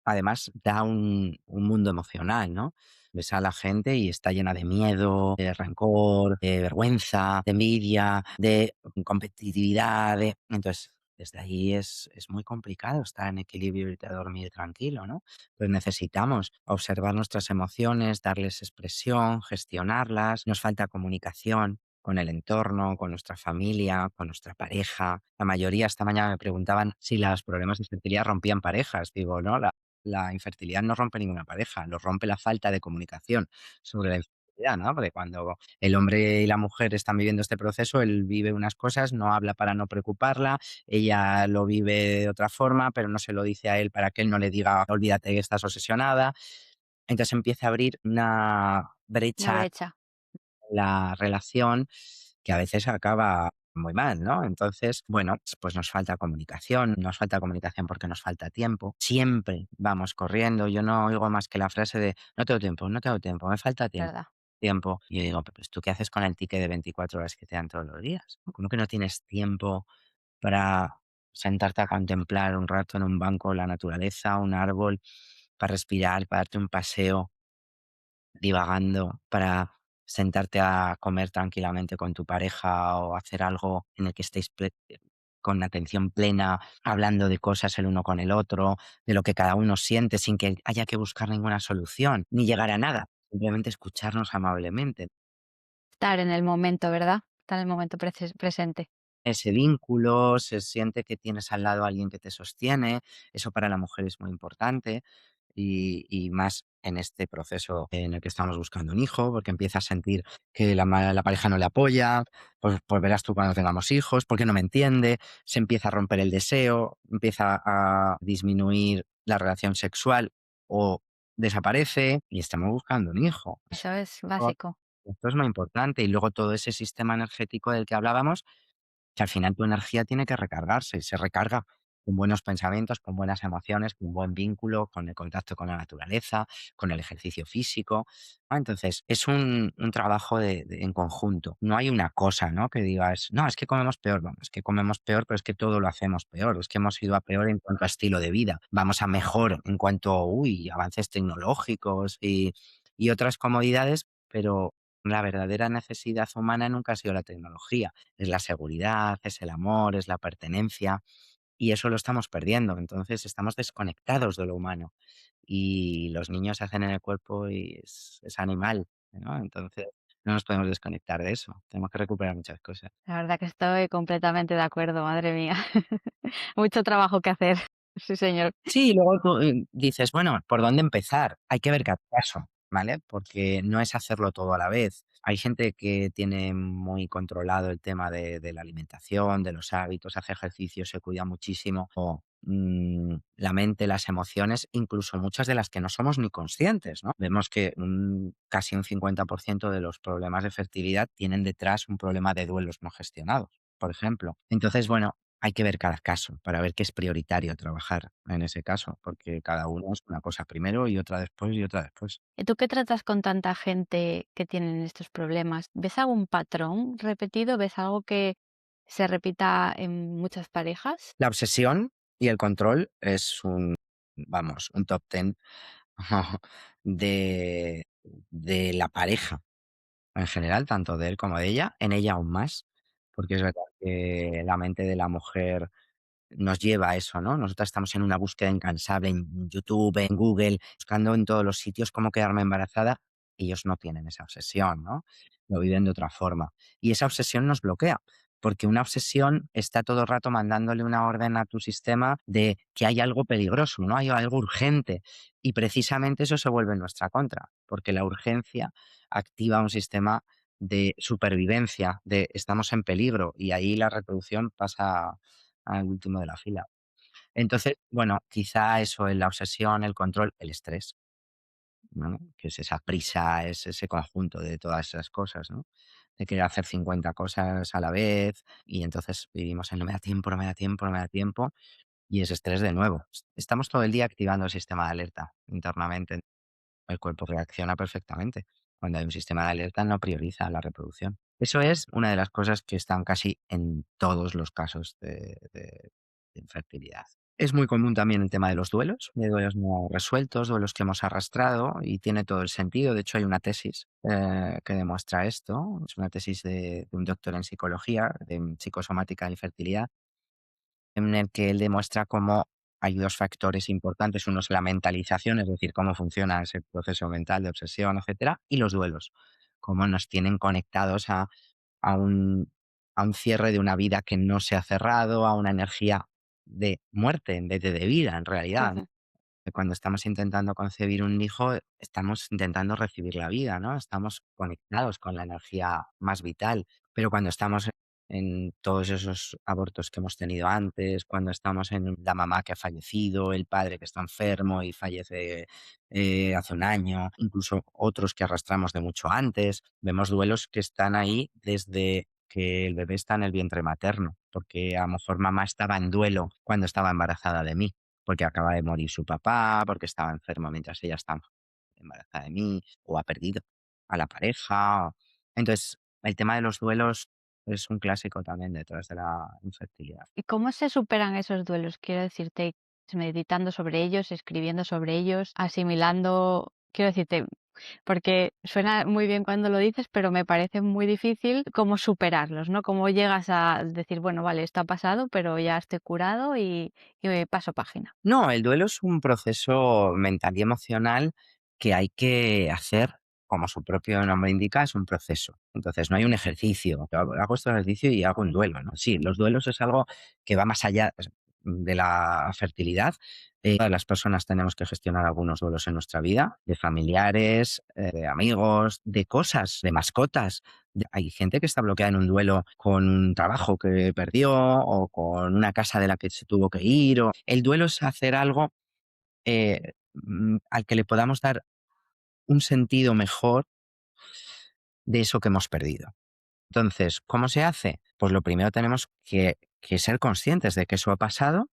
además da un mundo emocional, ¿no? Ves a la gente y está llena de miedo, de rencor, de vergüenza, de envidia, de competitividad, entonces Desde ahí es muy complicado estar en equilibrio y dormir tranquilo, ¿no? Pues necesitamos observar nuestras emociones, darles expresión, gestionarlas. Nos falta comunicación con el entorno, con nuestra familia, con nuestra pareja. La mayoría esta mañana me preguntaban si los problemas de infertilidad rompían parejas. Digo, no, la infertilidad no rompe ninguna pareja, lo rompe la falta de comunicación sobre la infertilidad, ¿no? Porque cuando el hombre y la mujer están viviendo este proceso, él vive unas cosas, no habla para no preocuparla, ella lo vive de otra forma, pero no se lo dice a él para que él no le diga, olvídate que estás obsesionada. Entonces empieza a abrir una Una brecha brecha. en la relación que a veces acaba muy mal, ¿no? Entonces, bueno, pues nos falta comunicación porque nos falta tiempo. Siempre vamos corriendo. Yo no oigo más que la frase de no tengo tiempo, no tengo tiempo, me falta ¿Verdad? tiempo. Y yo digo, pues ¿tú qué haces con el ticket de 24 horas que te dan todos los días? ¿Cómo que no tienes tiempo para sentarte a contemplar un rato en un banco la naturaleza, un árbol, para respirar, para darte un paseo divagando, para sentarte a comer tranquilamente con tu pareja o hacer algo en el que estéis con atención plena, hablando de cosas el uno con el otro, de lo que cada uno siente sin que haya que buscar ninguna solución, ni llegar a nada, simplemente escucharnos amablemente? Estar en el momento, ¿verdad? Estar en el momento presente. Ese vínculo, se siente que tienes al lado a alguien que te sostiene, eso para la mujer es muy importante y más en este proceso en el que estamos buscando un hijo, porque empieza a sentir que la pareja no le apoya, pues verás tú cuando tengamos hijos, porque no me entiende, se empieza a romper el deseo, empieza a disminuir la relación sexual o desaparece y estamos buscando un hijo. Eso es Esto básico. esto es muy importante y luego todo ese sistema energético del que hablábamos que al final tu energía tiene que recargarse y se recarga con buenos pensamientos, con buenas emociones, con un buen vínculo, con el contacto con la naturaleza, con el ejercicio físico. Entonces, es un trabajo en conjunto. No hay una cosa, ¿no? Que digas, no, es que comemos peor. Vamos, es que comemos peor, pero es que todo lo hacemos peor. Es que hemos ido a peor en cuanto a estilo de vida. Vamos a mejor en cuanto a, avances tecnológicos y otras comodidades, pero la verdadera necesidad humana nunca ha sido la tecnología, es la seguridad, es el amor, es la pertenencia, y eso lo estamos perdiendo. Entonces estamos desconectados de lo humano y los niños hacen en el cuerpo y es animal, ¿no? Entonces no nos podemos desconectar de eso. Tenemos que recuperar muchas cosas. La verdad que estoy completamente de acuerdo, madre mía. Mucho trabajo que hacer. Sí, señor. Sí, y luego tú, dices, bueno, ¿por dónde empezar? Hay que ver cada caso, ¿vale? Porque no es hacerlo todo a la vez. Hay gente que tiene muy controlado el tema de la alimentación, de los hábitos, hace ejercicio, se cuida muchísimo, o la mente, las emociones, incluso muchas de las que no somos ni conscientes, ¿no? Vemos que casi un 50% de los problemas de fertilidad tienen detrás un problema de duelos no gestionados, por ejemplo. Entonces, bueno, hay que ver cada caso para ver qué es prioritario trabajar en ese caso, porque cada uno es una cosa primero y otra después y otra después. ¿Y tú qué tratas con tanta gente que tienen estos problemas? ¿Ves algún patrón repetido? ¿Ves algo que se repita en muchas parejas? La obsesión y el control es un top 10 de, de la pareja en general, tanto de él como de ella, en ella aún más, porque es verdad que la mente de la mujer nos lleva a eso, ¿no? Nosotras estamos en una búsqueda incansable en YouTube, en Google, buscando en todos los sitios cómo quedarme embarazada. Ellos no tienen esa obsesión, ¿no? Lo viven de otra forma. Y esa obsesión nos bloquea, porque una obsesión está todo el rato mandándole una orden a tu sistema de que hay algo peligroso, ¿no? Hay algo urgente. Y precisamente eso se vuelve en nuestra contra, porque la urgencia activa un sistema de supervivencia, de estamos en peligro, y ahí la reproducción pasa al último de la fila. Entonces, bueno, quizá eso es la obsesión, el control, el estrés, ¿no? Que es esa prisa, es ese conjunto de todas esas cosas, ¿no? De querer hacer 50 cosas a la vez y entonces vivimos en no me da tiempo, no me da tiempo, no me da tiempo y ese estrés de nuevo. Estamos todo el día activando el sistema de alerta internamente. El cuerpo reacciona perfectamente. Cuando hay un sistema de alerta no prioriza la reproducción. Eso es una de las cosas que están casi en todos los casos de infertilidad. Es muy común también el tema de duelos no resueltos, duelos que hemos arrastrado y tiene todo el sentido. De hecho, hay una tesis que demuestra esto. Es una tesis de un doctor en psicología, de psicosomática de infertilidad, en el que él demuestra cómo hay dos factores importantes. Uno es la mentalización, es decir, cómo funciona ese proceso mental de obsesión, etcétera, y los duelos, cómo nos tienen conectados a un, a un cierre de una vida que no se ha cerrado, a una energía de muerte en vez de vida, en realidad, ¿no? Ujú. Que cuando estamos intentando concebir un hijo, estamos intentando recibir la vida, ¿no? Estamos conectados con la energía más vital. Pero cuando estamos en todos esos abortos que hemos tenido antes, cuando estamos en la mamá que ha fallecido, el padre que está enfermo y fallece hace un año, incluso otros que arrastramos de mucho antes, vemos duelos que están ahí desde que el bebé está en el vientre materno, porque a lo mejor mamá estaba en duelo cuando estaba embarazada de mí porque acaba de morir su papá, porque estaba enfermo mientras ella estaba embarazada de mí, o ha perdido a la pareja. Entonces, el tema de los duelos es un clásico también detrás de la infertilidad. ¿Y cómo se superan esos duelos? Quiero decirte, meditando sobre ellos, escribiendo sobre ellos, asimilando, quiero decirte, porque suena muy bien cuando lo dices, pero me parece muy difícil cómo superarlos, ¿no? Cómo llegas a decir, bueno, vale, esto ha pasado, pero ya estoy curado y paso página. No, el duelo es un proceso mental y emocional que hay que hacer, como su propio nombre indica, es un proceso. Entonces, no hay un ejercicio. Yo hago este ejercicio y hago un duelo, ¿no? Sí, los duelos es algo que va más allá de la fertilidad. Todas las personas tenemos que gestionar algunos duelos en nuestra vida, de familiares, de amigos, de cosas, de mascotas. Hay gente que está bloqueada en un duelo con un trabajo que perdió o con una casa de la que se tuvo que ir. El duelo es hacer algo al que le podamos dar un sentido mejor de eso que hemos perdido. Entonces, ¿cómo se hace? Pues lo primero tenemos que ser conscientes de que eso ha pasado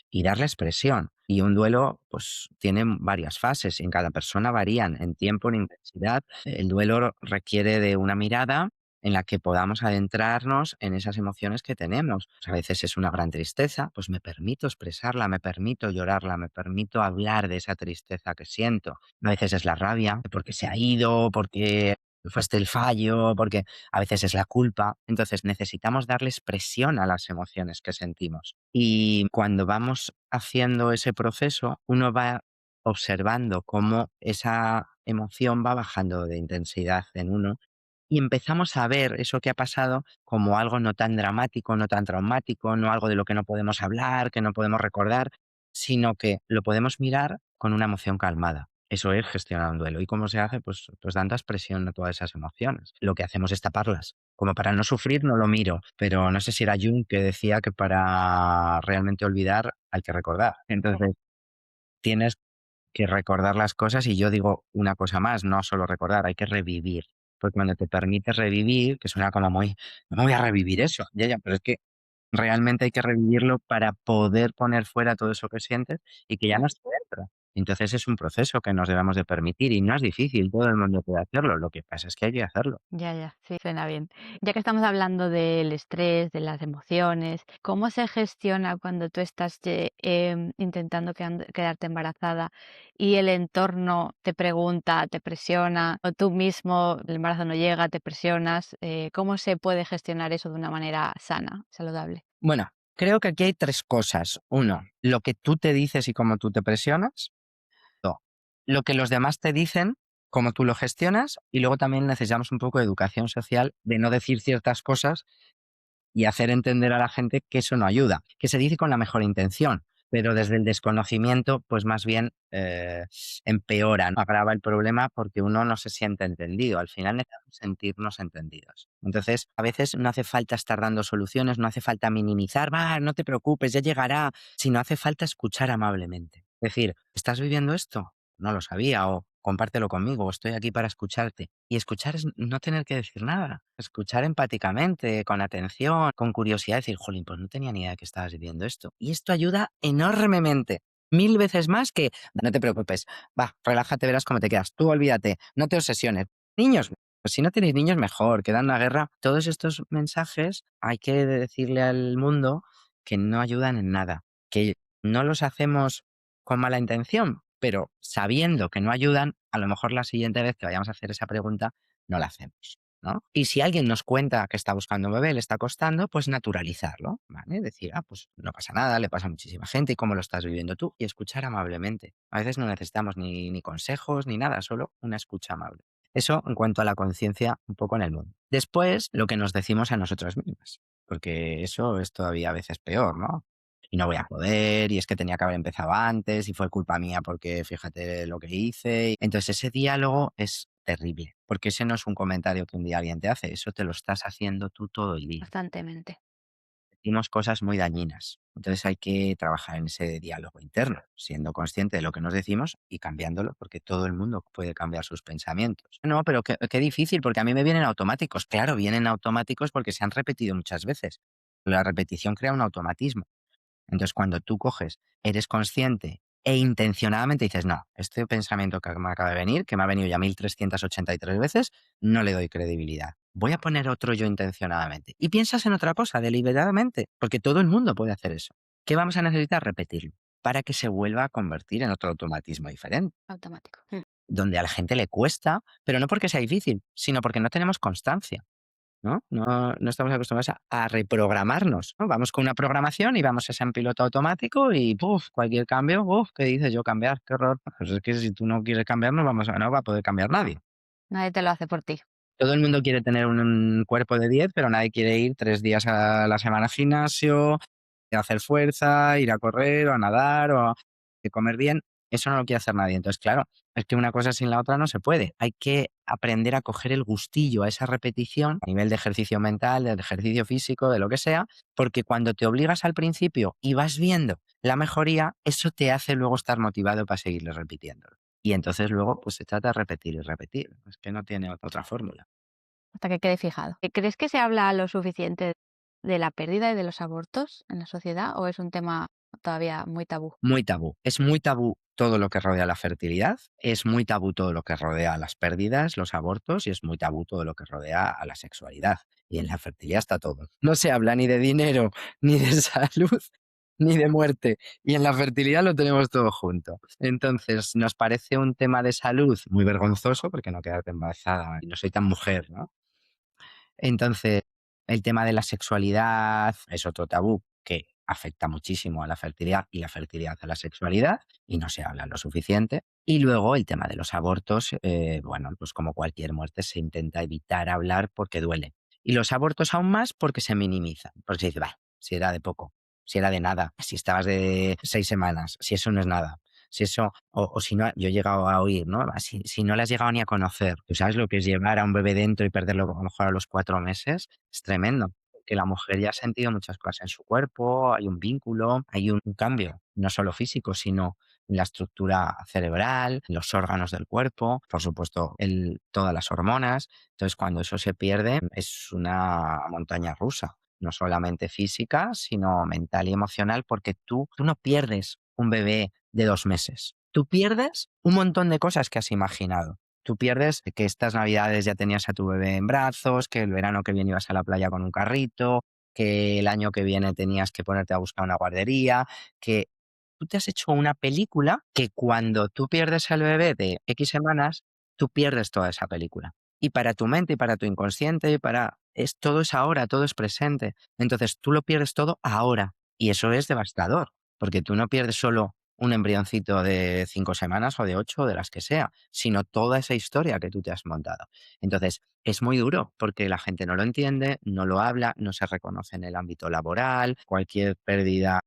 y darle expresión. Y un duelo, pues, tiene varias fases y en cada persona varían en tiempo, en intensidad. El duelo requiere de una mirada en la que podamos adentrarnos en esas emociones que tenemos. Pues, a veces es una gran tristeza, pues me permito expresarla, me permito llorarla, me permito hablar de esa tristeza que siento. A veces es la rabia, porque se ha ido, porque fue este el fallo, porque a veces es la culpa. Entonces necesitamos darle expresión a las emociones que sentimos. Y cuando vamos haciendo ese proceso, uno va observando cómo esa emoción va bajando de intensidad en uno y empezamos a ver eso que ha pasado como algo no tan dramático, no tan traumático, no algo de lo que no podemos hablar, que no podemos recordar, sino que lo podemos mirar con una emoción calmada. Eso es gestionar un duelo. ¿Y cómo se hace? Pues dando expresión a todas esas emociones. Lo que hacemos es taparlas. Como para no sufrir, no lo miro. Pero no sé si era Jung que decía que para realmente olvidar hay que recordar. Entonces, tienes que recordar las cosas y yo digo una cosa más, no solo recordar, hay que revivir. Porque cuando te permites revivir, que suena como muy, no voy a revivir eso, ya, ya, pero es que realmente hay que revivirlo para poder poner fuera todo eso que sientes y que ya no esté dentro. Entonces es un proceso que nos debemos de permitir y no es difícil, todo el mundo puede hacerlo, lo que pasa es que hay que hacerlo. Ya, ya, sí, suena bien. Ya que estamos hablando del estrés, de las emociones, ¿cómo se gestiona cuando tú estás intentando quedarte embarazada y el entorno te pregunta, te presiona, o tú mismo, el embarazo no llega, te presionas? ¿Cómo se puede gestionar eso de una manera sana, saludable? Bueno, creo que aquí hay tres cosas. Uno, lo que tú te dices y cómo tú te presionas. Dos, lo que los demás te dicen, cómo tú lo gestionas. Y luego también necesitamos un poco de educación social de no decir ciertas cosas y hacer entender a la gente que eso no ayuda, que se dice con la mejor intención, pero desde el desconocimiento, pues más bien empeora, ¿no? Agrava el problema porque uno no se siente entendido. Al final necesitamos sentirnos entendidos. Entonces, a veces no hace falta estar dando soluciones, no hace falta minimizar, va, no te preocupes, ya llegará, sino hace falta escuchar amablemente. Es decir, ¿estás viviendo esto? No lo sabía, o compártelo conmigo, o estoy aquí para escucharte. Y escuchar es no tener que decir nada, escuchar empáticamente, con atención, con curiosidad, decir, jolín, pues no tenía ni idea que estabas viviendo esto. Y esto ayuda enormemente, 1000 veces más que, no te preocupes, va, relájate, verás cómo te quedas, tú olvídate, no te obsesiones. Niños, pues si no tenéis niños, mejor, que dan la guerra. Todos estos mensajes hay que decirle al mundo que no ayudan en nada, que no los hacemos con mala intención, pero sabiendo que no ayudan, a lo mejor la siguiente vez que vayamos a hacer esa pregunta, no la hacemos. ¿no? Y si alguien nos cuenta que está buscando un bebé, le está costando, pues naturalizarlo, ¿vale? Decir, pues no pasa nada, le pasa a muchísima gente, ¿y cómo lo estás viviendo tú? Y escuchar amablemente. A veces no necesitamos ni consejos ni nada, solo una escucha amable. Eso en cuanto a la conciencia un poco en el mundo. Después, lo que nos decimos a nosotras mismas, porque eso es todavía a veces peor, ¿no? Y no voy a poder, y es que tenía que haber empezado antes, y fue culpa mía porque fíjate lo que hice. Entonces ese diálogo es terrible, porque ese no es un comentario que un día alguien te hace, eso te lo estás haciendo tú todo el día. Constantemente. Decimos cosas muy dañinas. Entonces hay que trabajar en ese diálogo interno, siendo consciente de lo que nos decimos y cambiándolo, porque todo el mundo puede cambiar sus pensamientos. No, pero qué difícil, porque a mí me vienen automáticos. Claro, vienen automáticos porque se han repetido muchas veces. La repetición crea un automatismo. Entonces, cuando tú coges, eres consciente e intencionadamente dices, no, este pensamiento que me acaba de venir, que me ha venido ya 1383 veces, no le doy credibilidad. Voy a poner otro yo intencionadamente. Y piensas en otra cosa deliberadamente, porque todo el mundo puede hacer eso. ¿Qué vamos a necesitar? Repetirlo, para que se vuelva a convertir en otro automatismo diferente, Automático. donde a la gente le cuesta, pero no porque sea difícil, sino porque no tenemos constancia. ¿No? No estamos acostumbrados a reprogramarnos, ¿no? Vamos con una programación y vamos esa en piloto automático y, cualquier cambio, ¿qué dices yo cambiar? Qué horror. Pues es que si tú no quieres cambiar, no va a poder cambiar nadie. Nadie te lo hace por ti. Todo el mundo quiere tener un cuerpo de 10, pero nadie quiere ir 3 días a la semana al gimnasio, hacer fuerza, ir a correr o a nadar o que comer bien. Eso no lo quiere hacer nadie. Entonces, claro, es que una cosa sin la otra no se puede. Hay que aprender a coger el gustillo a esa repetición a nivel de ejercicio mental, de ejercicio físico, de lo que sea, porque cuando te obligas al principio y vas viendo la mejoría, eso te hace luego estar motivado para seguirle repitiéndolo. Y entonces luego pues se trata de repetir y repetir. Es que no tiene otra fórmula. Hasta que quede fijado. ¿Crees que se habla lo suficiente de la pérdida y de los abortos en la sociedad o es un tema todavía muy tabú? Muy tabú. Es muy tabú todo lo que rodea la fertilidad, es muy tabú todo lo que rodea las pérdidas, los abortos y es muy tabú todo lo que rodea a la sexualidad. Y en la fertilidad está todo. No se habla ni de dinero, ni de salud, ni de muerte. Y en la fertilidad lo tenemos todo junto. Entonces, nos parece un tema de salud muy vergonzoso porque no quedarte embarazada y no soy tan mujer, ¿no? Entonces, el tema de la sexualidad es otro tabú que afecta muchísimo a la fertilidad y la fertilidad a la sexualidad y no se habla lo suficiente. Y luego el tema de los abortos, bueno, pues como cualquier muerte se intenta evitar hablar porque duele. Y los abortos aún más porque se minimizan, porque se dice, va, si era de poco, si era de nada, si estabas de 6 semanas, si eso no es nada. Si eso, o si no, yo he llegado a oír, ¿no? Si no le has llegado ni a conocer, ¿tú sabes lo que es llevar a un bebé dentro y perderlo a lo mejor a los 4 meses? Es tremendo. Que la mujer ya ha sentido muchas cosas en su cuerpo, hay un vínculo, hay un cambio, no solo físico, sino en la estructura cerebral, en los órganos del cuerpo, por supuesto, todas las hormonas. Entonces, cuando eso se pierde, es una montaña rusa, no solamente física, sino mental y emocional, porque tú no pierdes un bebé de 2 meses. Tú pierdes un montón de cosas que has imaginado. Tú pierdes que estas navidades ya tenías a tu bebé en brazos, que el verano que viene ibas a la playa con un carrito, que el año que viene tenías que ponerte a buscar una guardería, que tú te has hecho una película que cuando tú pierdes al bebé de X semanas, tú pierdes toda esa película. Y para tu mente y para tu inconsciente y todo es ahora, todo es presente. Entonces tú lo pierdes todo ahora y eso es devastador, porque tú no pierdes solo un embrioncito de 5 semanas o de 8 o de las que sea, sino toda esa historia que tú te has montado. Entonces, es muy duro porque la gente no lo entiende, no lo habla, no se reconoce en el ámbito laboral, cualquier pérdida.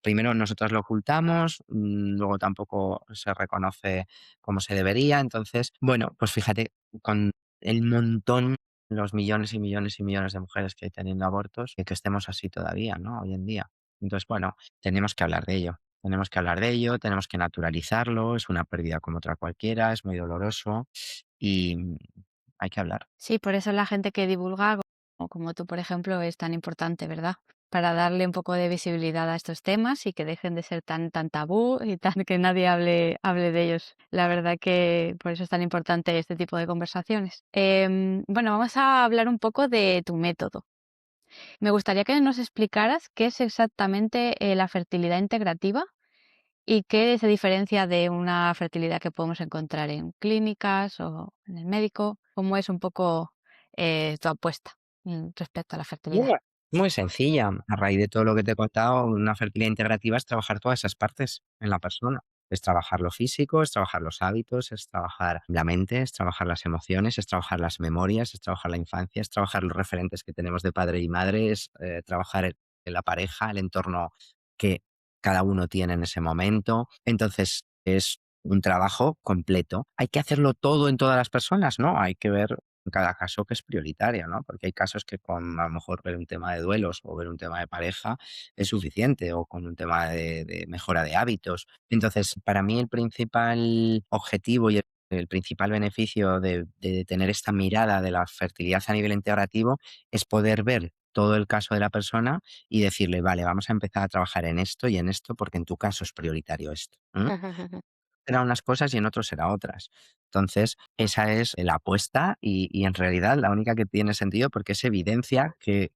Primero nosotros lo ocultamos, luego tampoco se reconoce como se debería. Entonces, bueno, pues fíjate, con el montón, los millones y millones y millones de mujeres que hay teniendo abortos, que estemos así todavía, ¿no? Hoy en día. Entonces, bueno, tenemos que hablar de ello. Tenemos que hablar de ello, tenemos que naturalizarlo, es una pérdida como otra cualquiera, es muy doloroso y hay que hablar. Sí, por eso la gente que divulga, o como tú, por ejemplo, es tan importante, ¿verdad? Para darle un poco de visibilidad a estos temas y que dejen de ser tan tabú y tan que nadie hable de ellos. La verdad que por eso es tan importante este tipo de conversaciones. Bueno, vamos a hablar un poco de tu método. Me gustaría que nos explicaras qué es exactamente la fertilidad integrativa y qué se diferencia de una fertilidad que podemos encontrar en clínicas o en el médico. ¿Cómo es un poco tu apuesta respecto a la fertilidad? Muy muy sencilla. A raíz de todo lo que te he contado, una fertilidad integrativa es trabajar todas esas partes en la persona. Es trabajar lo físico, es trabajar los hábitos, es trabajar la mente, es trabajar las emociones, es trabajar las memorias, es trabajar la infancia, es trabajar los referentes que tenemos de padre y madre, es trabajar en la pareja, el entorno que cada uno tiene en ese momento. Entonces, es un trabajo completo. Hay que hacerlo todo en todas las personas, ¿no? Hay que ver en cada caso que es prioritario, ¿no? Porque hay casos que con a lo mejor ver un tema de duelos o ver un tema de pareja es suficiente, o con un tema de mejora de hábitos. Entonces, para mí el principal objetivo y el principal beneficio de tener esta mirada de la fertilidad a nivel integrativo es poder ver todo el caso de la persona y decirle, vale, vamos a empezar a trabajar en esto y en esto porque en tu caso es prioritario esto. Será unas cosas y en otros será otras. Entonces, esa es la apuesta y en realidad la única que tiene sentido, porque es evidencia que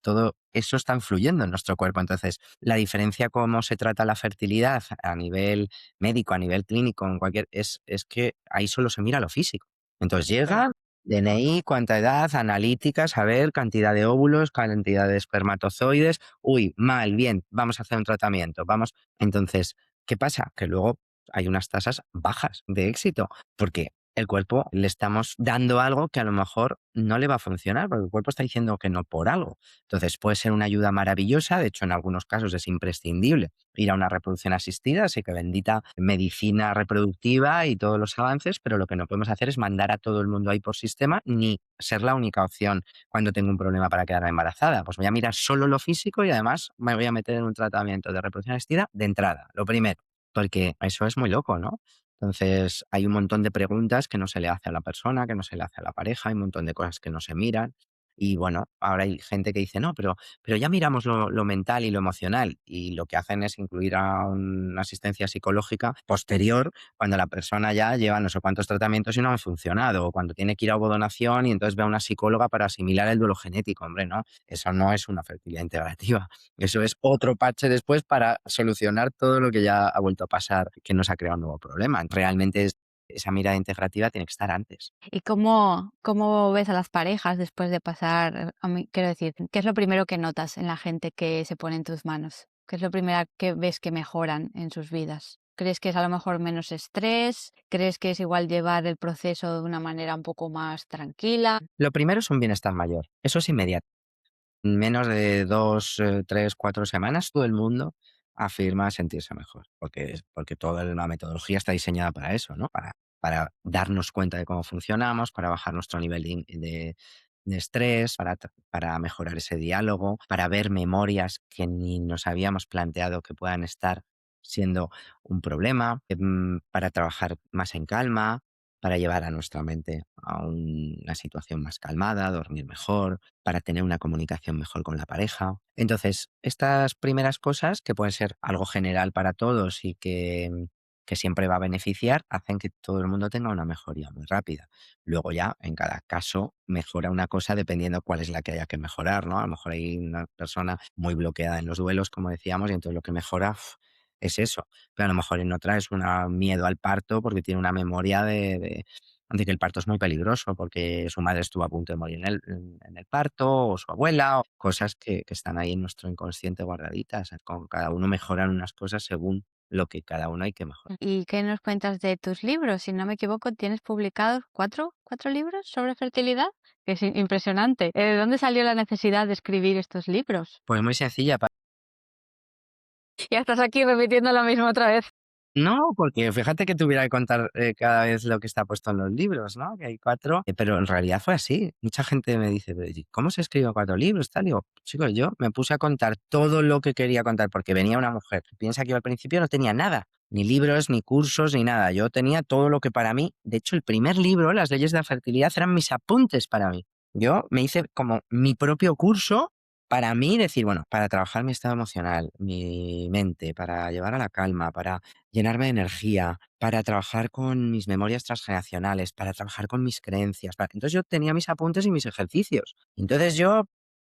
todo eso está influyendo en nuestro cuerpo. Entonces, la diferencia cómo se trata la fertilidad a nivel médico, a nivel clínico, en cualquier es que ahí solo se mira lo físico. Entonces Sí. llega, DNI, cuánta edad, analíticas, a ver, cantidad de óvulos, cantidad de espermatozoides. Uy, mal, bien, vamos a hacer un tratamiento, vamos. Entonces, ¿qué pasa? Que luego hay unas tasas bajas de éxito, porque el cuerpo le estamos dando algo que a lo mejor no le va a funcionar, porque el cuerpo está diciendo que no por algo. Entonces puede ser una ayuda maravillosa, de hecho en algunos casos es imprescindible ir a una reproducción asistida, así que bendita medicina reproductiva y todos los avances, pero lo que no podemos hacer es mandar a todo el mundo ahí por sistema, ni ser la única opción cuando tengo un problema para quedarme embarazada. Pues voy a mirar solo lo físico y además me voy a meter en un tratamiento de reproducción asistida de entrada, lo primero. Porque eso es muy loco, ¿no? Entonces, hay un montón de preguntas que no se le hace a la persona, que no se le hace a la pareja, hay un montón de cosas que no se miran. Y bueno, ahora hay gente que dice, no, pero ya miramos lo mental y lo emocional. Y lo que hacen es incluir a una asistencia psicológica posterior cuando la persona ya lleva no sé cuántos tratamientos y no han funcionado. O cuando tiene que ir a ovodonación y entonces ve a una psicóloga para asimilar el duelo genético. Hombre, no, eso no es una fertilidad integrativa. Eso es otro parche después para solucionar todo lo que ya ha vuelto a pasar, que nos ha creado un nuevo problema. Realmente esa mirada integrativa tiene que estar antes. ¿Y cómo ves a las parejas después de pasar? A mí, quiero decir, ¿qué es lo primero que notas en la gente que se pone en tus manos? ¿Qué es lo primero que ves que mejoran en sus vidas? ¿Crees que es a lo mejor menos estrés? ¿Crees que es igual llevar el proceso de una manera un poco más tranquila? Lo primero es un bienestar mayor. Eso es inmediato. En menos de 2, 3, 4 semanas, todo el mundo afirma sentirse mejor, porque toda la metodología está diseñada para eso, ¿no? Para darnos cuenta de cómo funcionamos, para bajar nuestro nivel de estrés, para mejorar ese diálogo, para ver memorias que ni nos habíamos planteado que puedan estar siendo un problema, para trabajar más en calma, para llevar a nuestra mente a una situación más calmada, dormir mejor, para tener una comunicación mejor con la pareja. Entonces, estas primeras cosas, que pueden ser algo general para todos y que siempre va a beneficiar, hacen que todo el mundo tenga una mejoría muy rápida. Luego ya, en cada caso, mejora una cosa dependiendo cuál es la que haya que mejorar, ¿no? A lo mejor hay una persona muy bloqueada en los duelos, como decíamos, y entonces lo que mejora es eso. Pero a lo mejor en otra es un miedo al parto porque tiene una memoria de que el parto es muy peligroso, porque su madre estuvo a punto de morir en el parto, o su abuela, o cosas que están ahí en nuestro inconsciente guardaditas. Con cada uno mejoran unas cosas según lo que cada uno hay que mejorar. ¿Y qué nos cuentas de tus libros? Si no me equivoco, tienes publicados cuatro libros sobre fertilidad, que es impresionante. ¿De dónde salió la necesidad de escribir estos libros? Pues muy sencilla. Ya estás aquí repitiendo lo mismo otra vez. No, porque fíjate que tuviera que contar cada vez lo que está puesto en los libros, ¿no? Que hay 4, pero en realidad fue así. Mucha gente me dice: "Pero, ¿y cómo se escriben 4 libros?", tal. Digo: "Chicos, yo me puse a contar todo lo que quería contar", porque venía una mujer. Piensa que yo al principio no tenía nada, ni libros, ni cursos, ni nada. Yo tenía todo lo que para mí, de hecho, el primer libro, Las leyes de la fertilidad, eran mis apuntes para mí. Yo me hice como mi propio curso para mí, decir, bueno, para trabajar mi estado emocional, mi mente, para llevar a la calma, para llenarme de energía, para trabajar con mis memorias transgeneracionales, para trabajar con mis creencias. Entonces yo tenía mis apuntes y mis ejercicios. Entonces yo,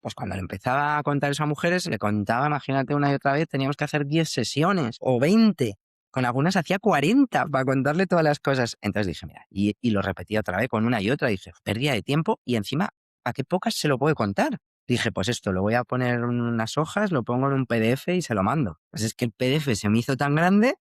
pues cuando le empezaba a contar eso a mujeres, le contaba, imagínate, una y otra vez, teníamos que hacer 10 sesiones o 20. con algunas hacía 40 para contarle todas las cosas. Entonces dije, mira, y lo repetía otra vez con una y otra. Dije, pérdida de tiempo y encima, ¿a qué pocas se lo puede contar? Dije, pues esto, lo voy a poner en unas hojas, lo pongo en un PDF y se lo mando. Pues es que el PDF se me hizo tan grande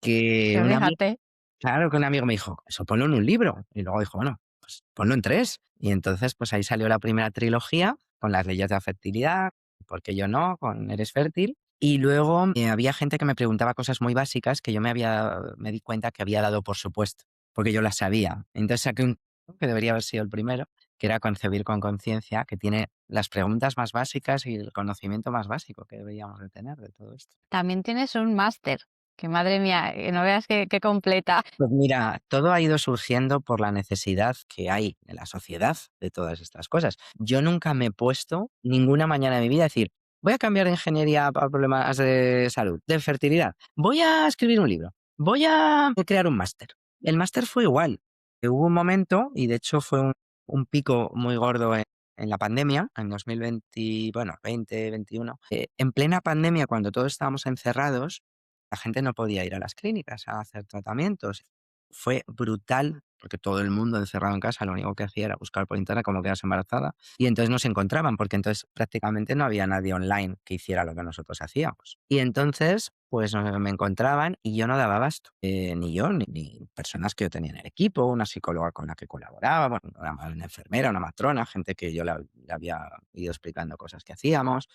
que Que un amigo, fíjate, claro, que un amigo me dijo, eso ponlo en un libro. Y luego dijo, bueno, pues ponlo en 3. Y entonces, pues ahí salió la primera trilogía con las leyes de la fertilidad, ¿por qué yo no? Con Eres fértil. Y luego había gente que me preguntaba cosas muy básicas que yo me di cuenta que había dado por supuesto, porque yo las sabía. Entonces saqué un que debería haber sido el primero, que era Concebir con conciencia, que tiene las preguntas más básicas y el conocimiento más básico que deberíamos de tener de todo esto. también tienes un máster, que madre mía, no veas qué completa. Pues mira, todo ha ido surgiendo por la necesidad que hay en la sociedad de todas estas cosas. Yo nunca me he puesto ninguna mañana de mi vida a decir, voy a cambiar de ingeniería para problemas de salud, de fertilidad, voy a escribir un libro, voy a crear un máster. El máster fue igual. Hubo un momento, y de hecho fue un pico muy gordo en la pandemia, en 2020, bueno, 2021. En plena pandemia, cuando todos estábamos encerrados, la gente no podía ir a las clínicas a hacer tratamientos. Fue brutal, porque todo el mundo encerrado en casa, lo único que hacía era buscar por internet cómo quedarse embarazada. Y entonces no se encontraban, porque entonces prácticamente no había nadie online que hiciera lo que nosotros hacíamos. Y entonces, pues me encontraban y yo no daba abasto. Ni yo, ni personas que yo tenía en el equipo, una psicóloga con la que colaboraba, bueno, una enfermera, una matrona, gente que yo le había ido explicando cosas que hacíamos.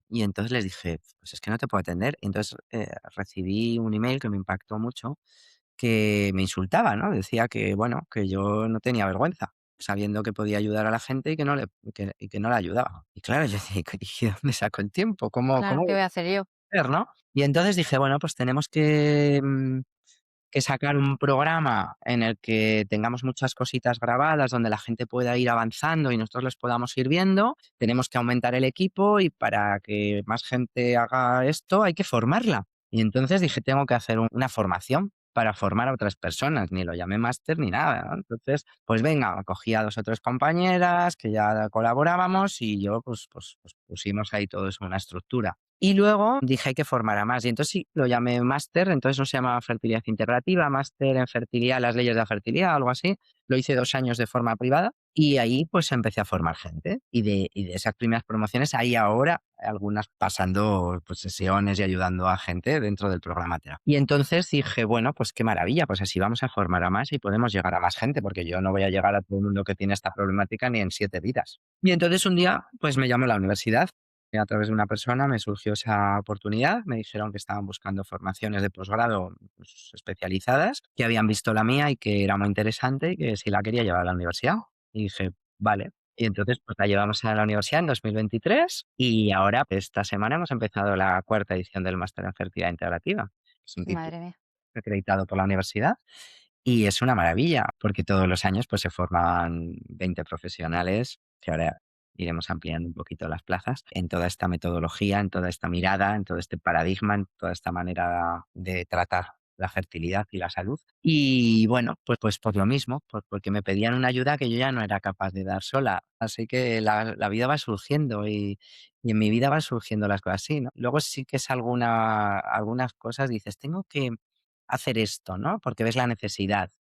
Y entonces les dije, pues es que no te puedo atender. Y entonces recibí un email que me impactó mucho, que me insultaba, ¿no? Decía que, bueno, que yo no tenía vergüenza, sabiendo que podía ayudar a la gente y que no la ayudaba. Y claro, yo decía, ¿y dónde saco el tiempo? Claro, ¿Cómo ¿qué voy voy a a hacer yo? hacer, no? Y entonces dije, bueno, pues tenemos que sacar un programa en el que tengamos muchas cositas grabadas, donde la gente pueda ir avanzando y nosotros les podamos ir viendo. Tenemos que aumentar el equipo y para que más gente haga esto hay que formarla. Y entonces dije, tengo que hacer una formación para formar a otras personas. Ni lo llamé máster ni nada, ¿no? Entonces, pues venga, cogí a 2 o 3 compañeras que ya colaborábamos y yo pues pusimos ahí todo eso en una estructura. Y luego dije hay que formar a más. Y entonces sí, lo llamé máster, entonces no se llamaba fertilidad integrativa, máster en fertilidad, las leyes de la fertilidad, algo así. Lo hice 2 años de forma privada y ahí pues empecé a formar gente. Y de esas primeras promociones hay ahora algunas pasando pues sesiones y ayudando a gente dentro del programa Terapia. Y entonces dije, bueno, pues qué maravilla, pues así vamos a formar a más y podemos llegar a más gente, porque yo no voy a llegar a todo el mundo que tiene esta problemática ni en 7 vidas. Y entonces un día pues me llamó la universidad. A través de una persona me surgió esa oportunidad, me dijeron que estaban buscando formaciones de posgrado pues, especializadas, que habían visto la mía y que era muy interesante y que si la quería llevar a la universidad. Y dije, vale. Y entonces pues la llevamos a la universidad en 2023 y ahora esta semana hemos empezado la 4ª edición del máster en fertilidad integrativa. Es un título Madre mía. acreditado por la universidad y es una maravilla, porque todos los años pues se forman 20 profesionales, que ahora iremos ampliando un poquito las plazas, en toda esta metodología, en toda esta mirada, en todo este paradigma, en toda esta manera de tratar la fertilidad y la salud. Y bueno, pues por lo mismo, porque me pedían una ayuda que yo ya no era capaz de dar sola. Así que la vida va surgiendo y en mi vida van surgiendo las cosas así, ¿no? Luego sí que es algunas cosas, dices, tengo que hacer esto, ¿no? Porque ves la necesidad.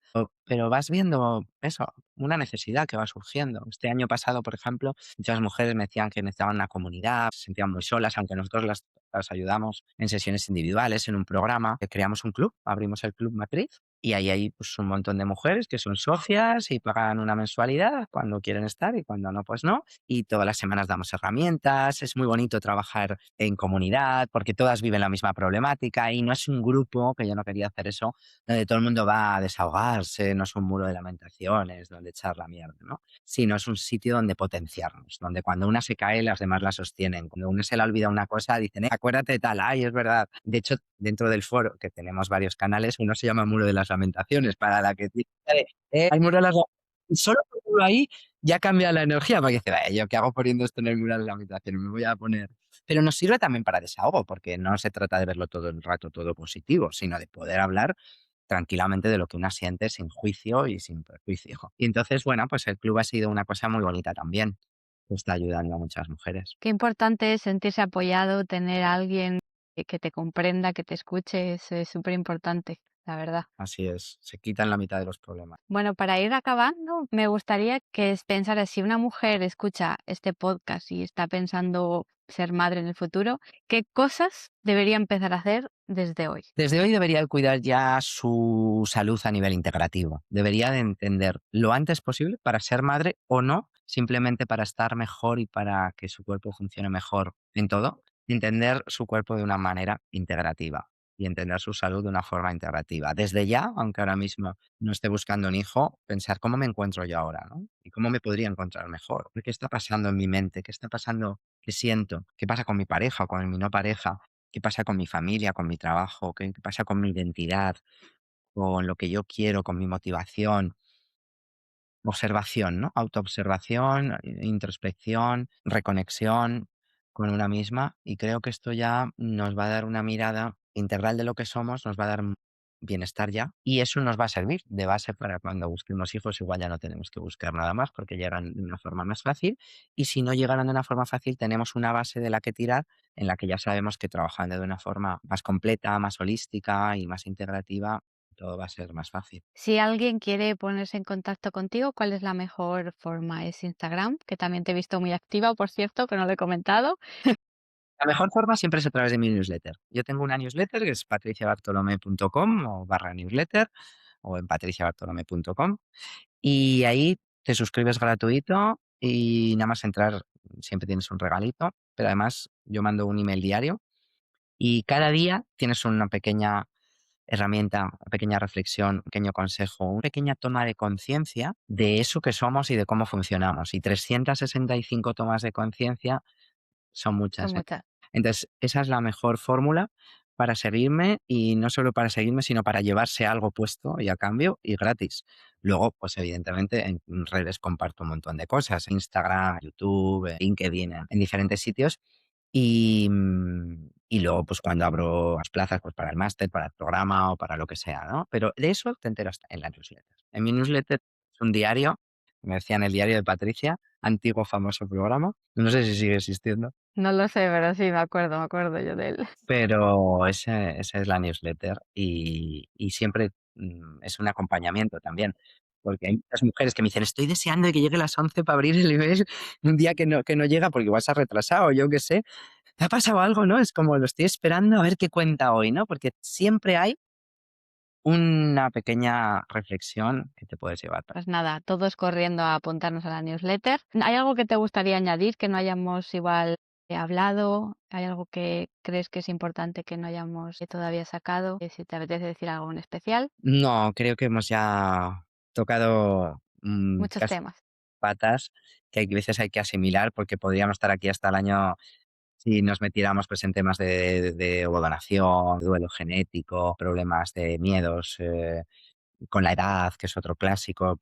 Pero vas viendo eso, una necesidad que va surgiendo. Este año pasado, por ejemplo, muchas mujeres me decían que necesitaban una comunidad, se sentían muy solas, aunque nosotros las ayudamos en sesiones individuales, en un programa, que creamos un club, abrimos el Club Matriz y ahí hay pues, un montón de mujeres que son socias y pagan una mensualidad cuando quieren estar y cuando no, pues no. Y todas las semanas damos herramientas, es muy bonito trabajar en comunidad porque todas viven la misma problemática y no es un grupo, que yo no quería hacer eso, donde todo el mundo va a desahogarse, no es un muro de lamentaciones donde echar la mierda, ¿no? Sino es un sitio donde potenciarnos, donde cuando una se cae, las demás la sostienen. Cuando una se le olvida una cosa, dicen, acuérdate de tal, ay, es verdad. De hecho, dentro del foro, que tenemos varios canales, uno se llama Muro de las Lamentaciones, para la que dice, hay Muro de las Lamentaciones. Y solo por ahí ya cambia la energía, porque dice, "Vaya, ¿yo qué hago poniendo esto en el mural de la habitación? Me voy a poner". Pero nos sirve también para desahogo, porque no se trata de verlo todo el rato, todo positivo, sino de poder hablar tranquilamente de lo que una siente sin juicio y sin prejuicio. Y entonces, bueno, pues el club ha sido una cosa muy bonita también, que está ayudando a muchas mujeres. Qué importante es sentirse apoyado, tener a alguien que te comprenda, que te escuche, es súper importante, la verdad. Así es, se quitan la mitad de los problemas. Bueno, para ir acabando, me gustaría que pensaras, si una mujer escucha este podcast y está pensando ser madre en el futuro, ¿qué cosas debería empezar a hacer desde hoy? Desde hoy debería de cuidar ya su salud a nivel integrativo. Debería de entender lo antes posible para ser madre o no, simplemente para estar mejor y para que su cuerpo funcione mejor en todo. Entender su cuerpo de una manera integrativa y entender su salud de una forma integrativa. Desde ya, aunque ahora mismo no esté buscando un hijo, pensar cómo me encuentro yo ahora, ¿no? Y cómo me podría encontrar mejor. ¿Qué está pasando en mi mente? ¿Qué está pasando? ¿Qué siento? ¿Qué pasa con mi pareja o con mi no pareja? ¿Qué pasa con mi familia, con mi trabajo? ¿Qué pasa con mi identidad, con lo que yo quiero, con mi motivación? Observación, ¿no? Autoobservación, introspección, reconexión con una misma. Y creo que esto ya nos va a dar una mirada integral de lo que somos, nos va a dar bienestar ya. Y eso nos va a servir de base para cuando busquemos hijos, igual ya no tenemos que buscar nada más porque llegan de una forma más fácil. Y si no llegaran de una forma fácil, tenemos una base de la que tirar en la que ya sabemos que trabajando de una forma más completa, más holística y más integrativa, todo va a ser más fácil. Si alguien quiere ponerse en contacto contigo, ¿cuál es la mejor forma? ¿Es Instagram? Que también te he visto muy activa, por cierto, que no lo he comentado. La mejor forma siempre es a través de mi newsletter. Yo tengo una newsletter que es patriciabartolomé.com o barra newsletter o en patriciabartolomé.com y ahí te suscribes gratuito y nada más entrar siempre tienes un regalito, pero además yo mando un email diario y cada día tienes una pequeña herramienta, una pequeña reflexión, un pequeño consejo, una pequeña toma de conciencia de eso que somos y de cómo funcionamos. Y 365 tomas de conciencia son Son muchas, ¿eh? muchas. Entonces, esa es la mejor fórmula para seguirme y no solo para seguirme, sino para llevarse algo puesto y a cambio y gratis. Luego, pues evidentemente en redes comparto un montón de cosas, Instagram, YouTube, LinkedIn, en diferentes sitios. Y luego, pues cuando abro las plazas, pues para el máster, para el programa o para lo que sea, ¿no? Pero de eso te enteras en la newsletter. En mi newsletter es un diario, me decían el diario de Patricia, antiguo famoso programa. No sé si sigue existiendo. No lo sé, pero sí, me acuerdo yo de él. Pero esa es la newsletter y siempre, es un acompañamiento también, porque hay muchas mujeres que me dicen: "Estoy deseando de que llegue las 11 para abrir el email", un día que no llega porque igual se ha retrasado, yo qué sé. ¿Te ha pasado algo, no? Es como lo estoy esperando a ver qué cuenta hoy, ¿no? Porque siempre hay una pequeña reflexión que te puedes llevar para Pues nada, todos corriendo a apuntarnos a la newsletter. ¿Hay algo que te gustaría añadir que no hayamos igual hablado? ¿Hay algo que crees que es importante que no hayamos todavía sacado? Si te apetece decir algo en especial. No, creo que hemos ya tocado, Muchos casi temas. patas que hay veces hay que asimilar, porque podríamos estar aquí hasta el año si nos metiéramos, pues, en temas de ovodonación, duelo genético, problemas de miedos, con la edad, que es otro clásico,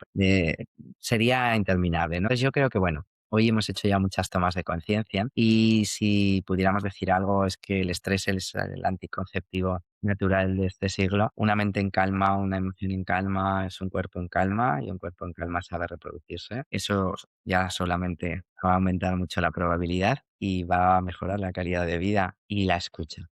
sería interminable, ¿no? Entonces yo creo que, bueno, hoy hemos hecho ya muchas tomas de conciencia y si pudiéramos decir algo es que el estrés es el anticonceptivo natural de este siglo. Una mente en calma, una emoción en calma, es un cuerpo en calma y un cuerpo en calma sabe reproducirse. Eso ya solamente va a aumentar mucho la probabilidad y va a mejorar la calidad de vida y la escucha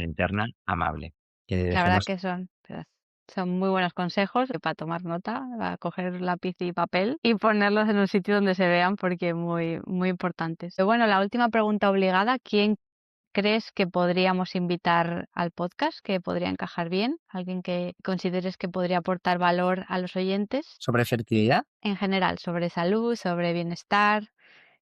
interna amable. Que La verdad dejemos que son muy buenos consejos para tomar nota, a coger lápiz y papel y ponerlos en un sitio donde se vean porque muy, muy importantes. Pero bueno, la última pregunta obligada, ¿quién crees que podríamos invitar al podcast, que podría encajar bien? ¿Alguien que consideres que podría aportar valor a los oyentes? sobre fertilidad. En general, sobre salud, sobre bienestar,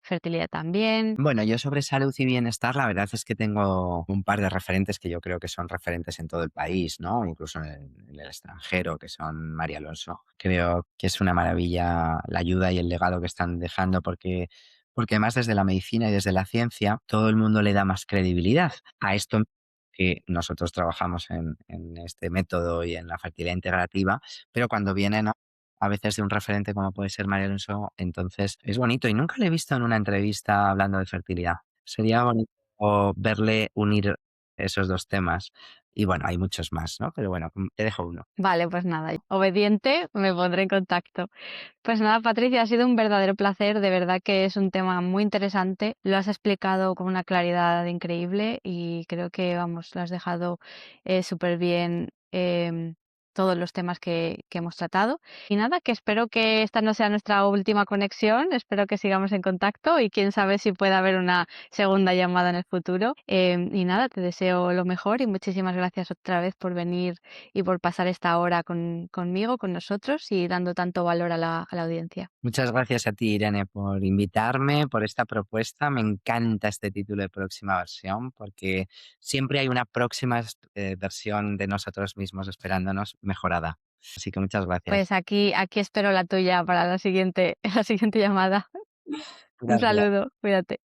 fertilidad también. Bueno, yo sobre salud y bienestar, la verdad es que tengo un par de referentes que yo creo que son referentes en todo el país, ¿no? Incluso en el extranjero, que son María Alonso. Creo que es una maravilla la ayuda y el legado que están dejando porque además desde la medicina y desde la ciencia todo el mundo le da más credibilidad a esto que nosotros trabajamos en este método y en la fertilidad integrativa, pero cuando vienen a veces de un referente como puede ser María Alonso, entonces es bonito y nunca le he visto en una entrevista hablando de fertilidad. Sería bonito verle unir esos 2 temas. Y bueno, hay muchos más, ¿no? Pero bueno, te dejo uno. Vale, pues nada, obediente, me pondré en contacto. Pues nada, Patricia, ha sido un verdadero placer, de verdad que es un tema muy interesante, lo has explicado con una claridad increíble y creo que, vamos, lo has dejado súper bien todos los temas que hemos tratado. Y nada, que espero que esta no sea nuestra última conexión, espero que sigamos en contacto y quién sabe si puede haber una segunda llamada en el futuro. Y nada, te deseo lo mejor y muchísimas gracias otra vez por venir y por pasar esta hora conmigo, con nosotros y dando tanto valor a la audiencia. Muchas gracias a ti, Irene, por invitarme, por esta propuesta. Me encanta este título de próxima versión porque siempre hay una próxima versión de nosotros mismos esperándonos mejorada. Así que muchas gracias. Pues aquí espero la tuya para la siguiente la siguiente llamada. Un Gracias. saludo, cuídate.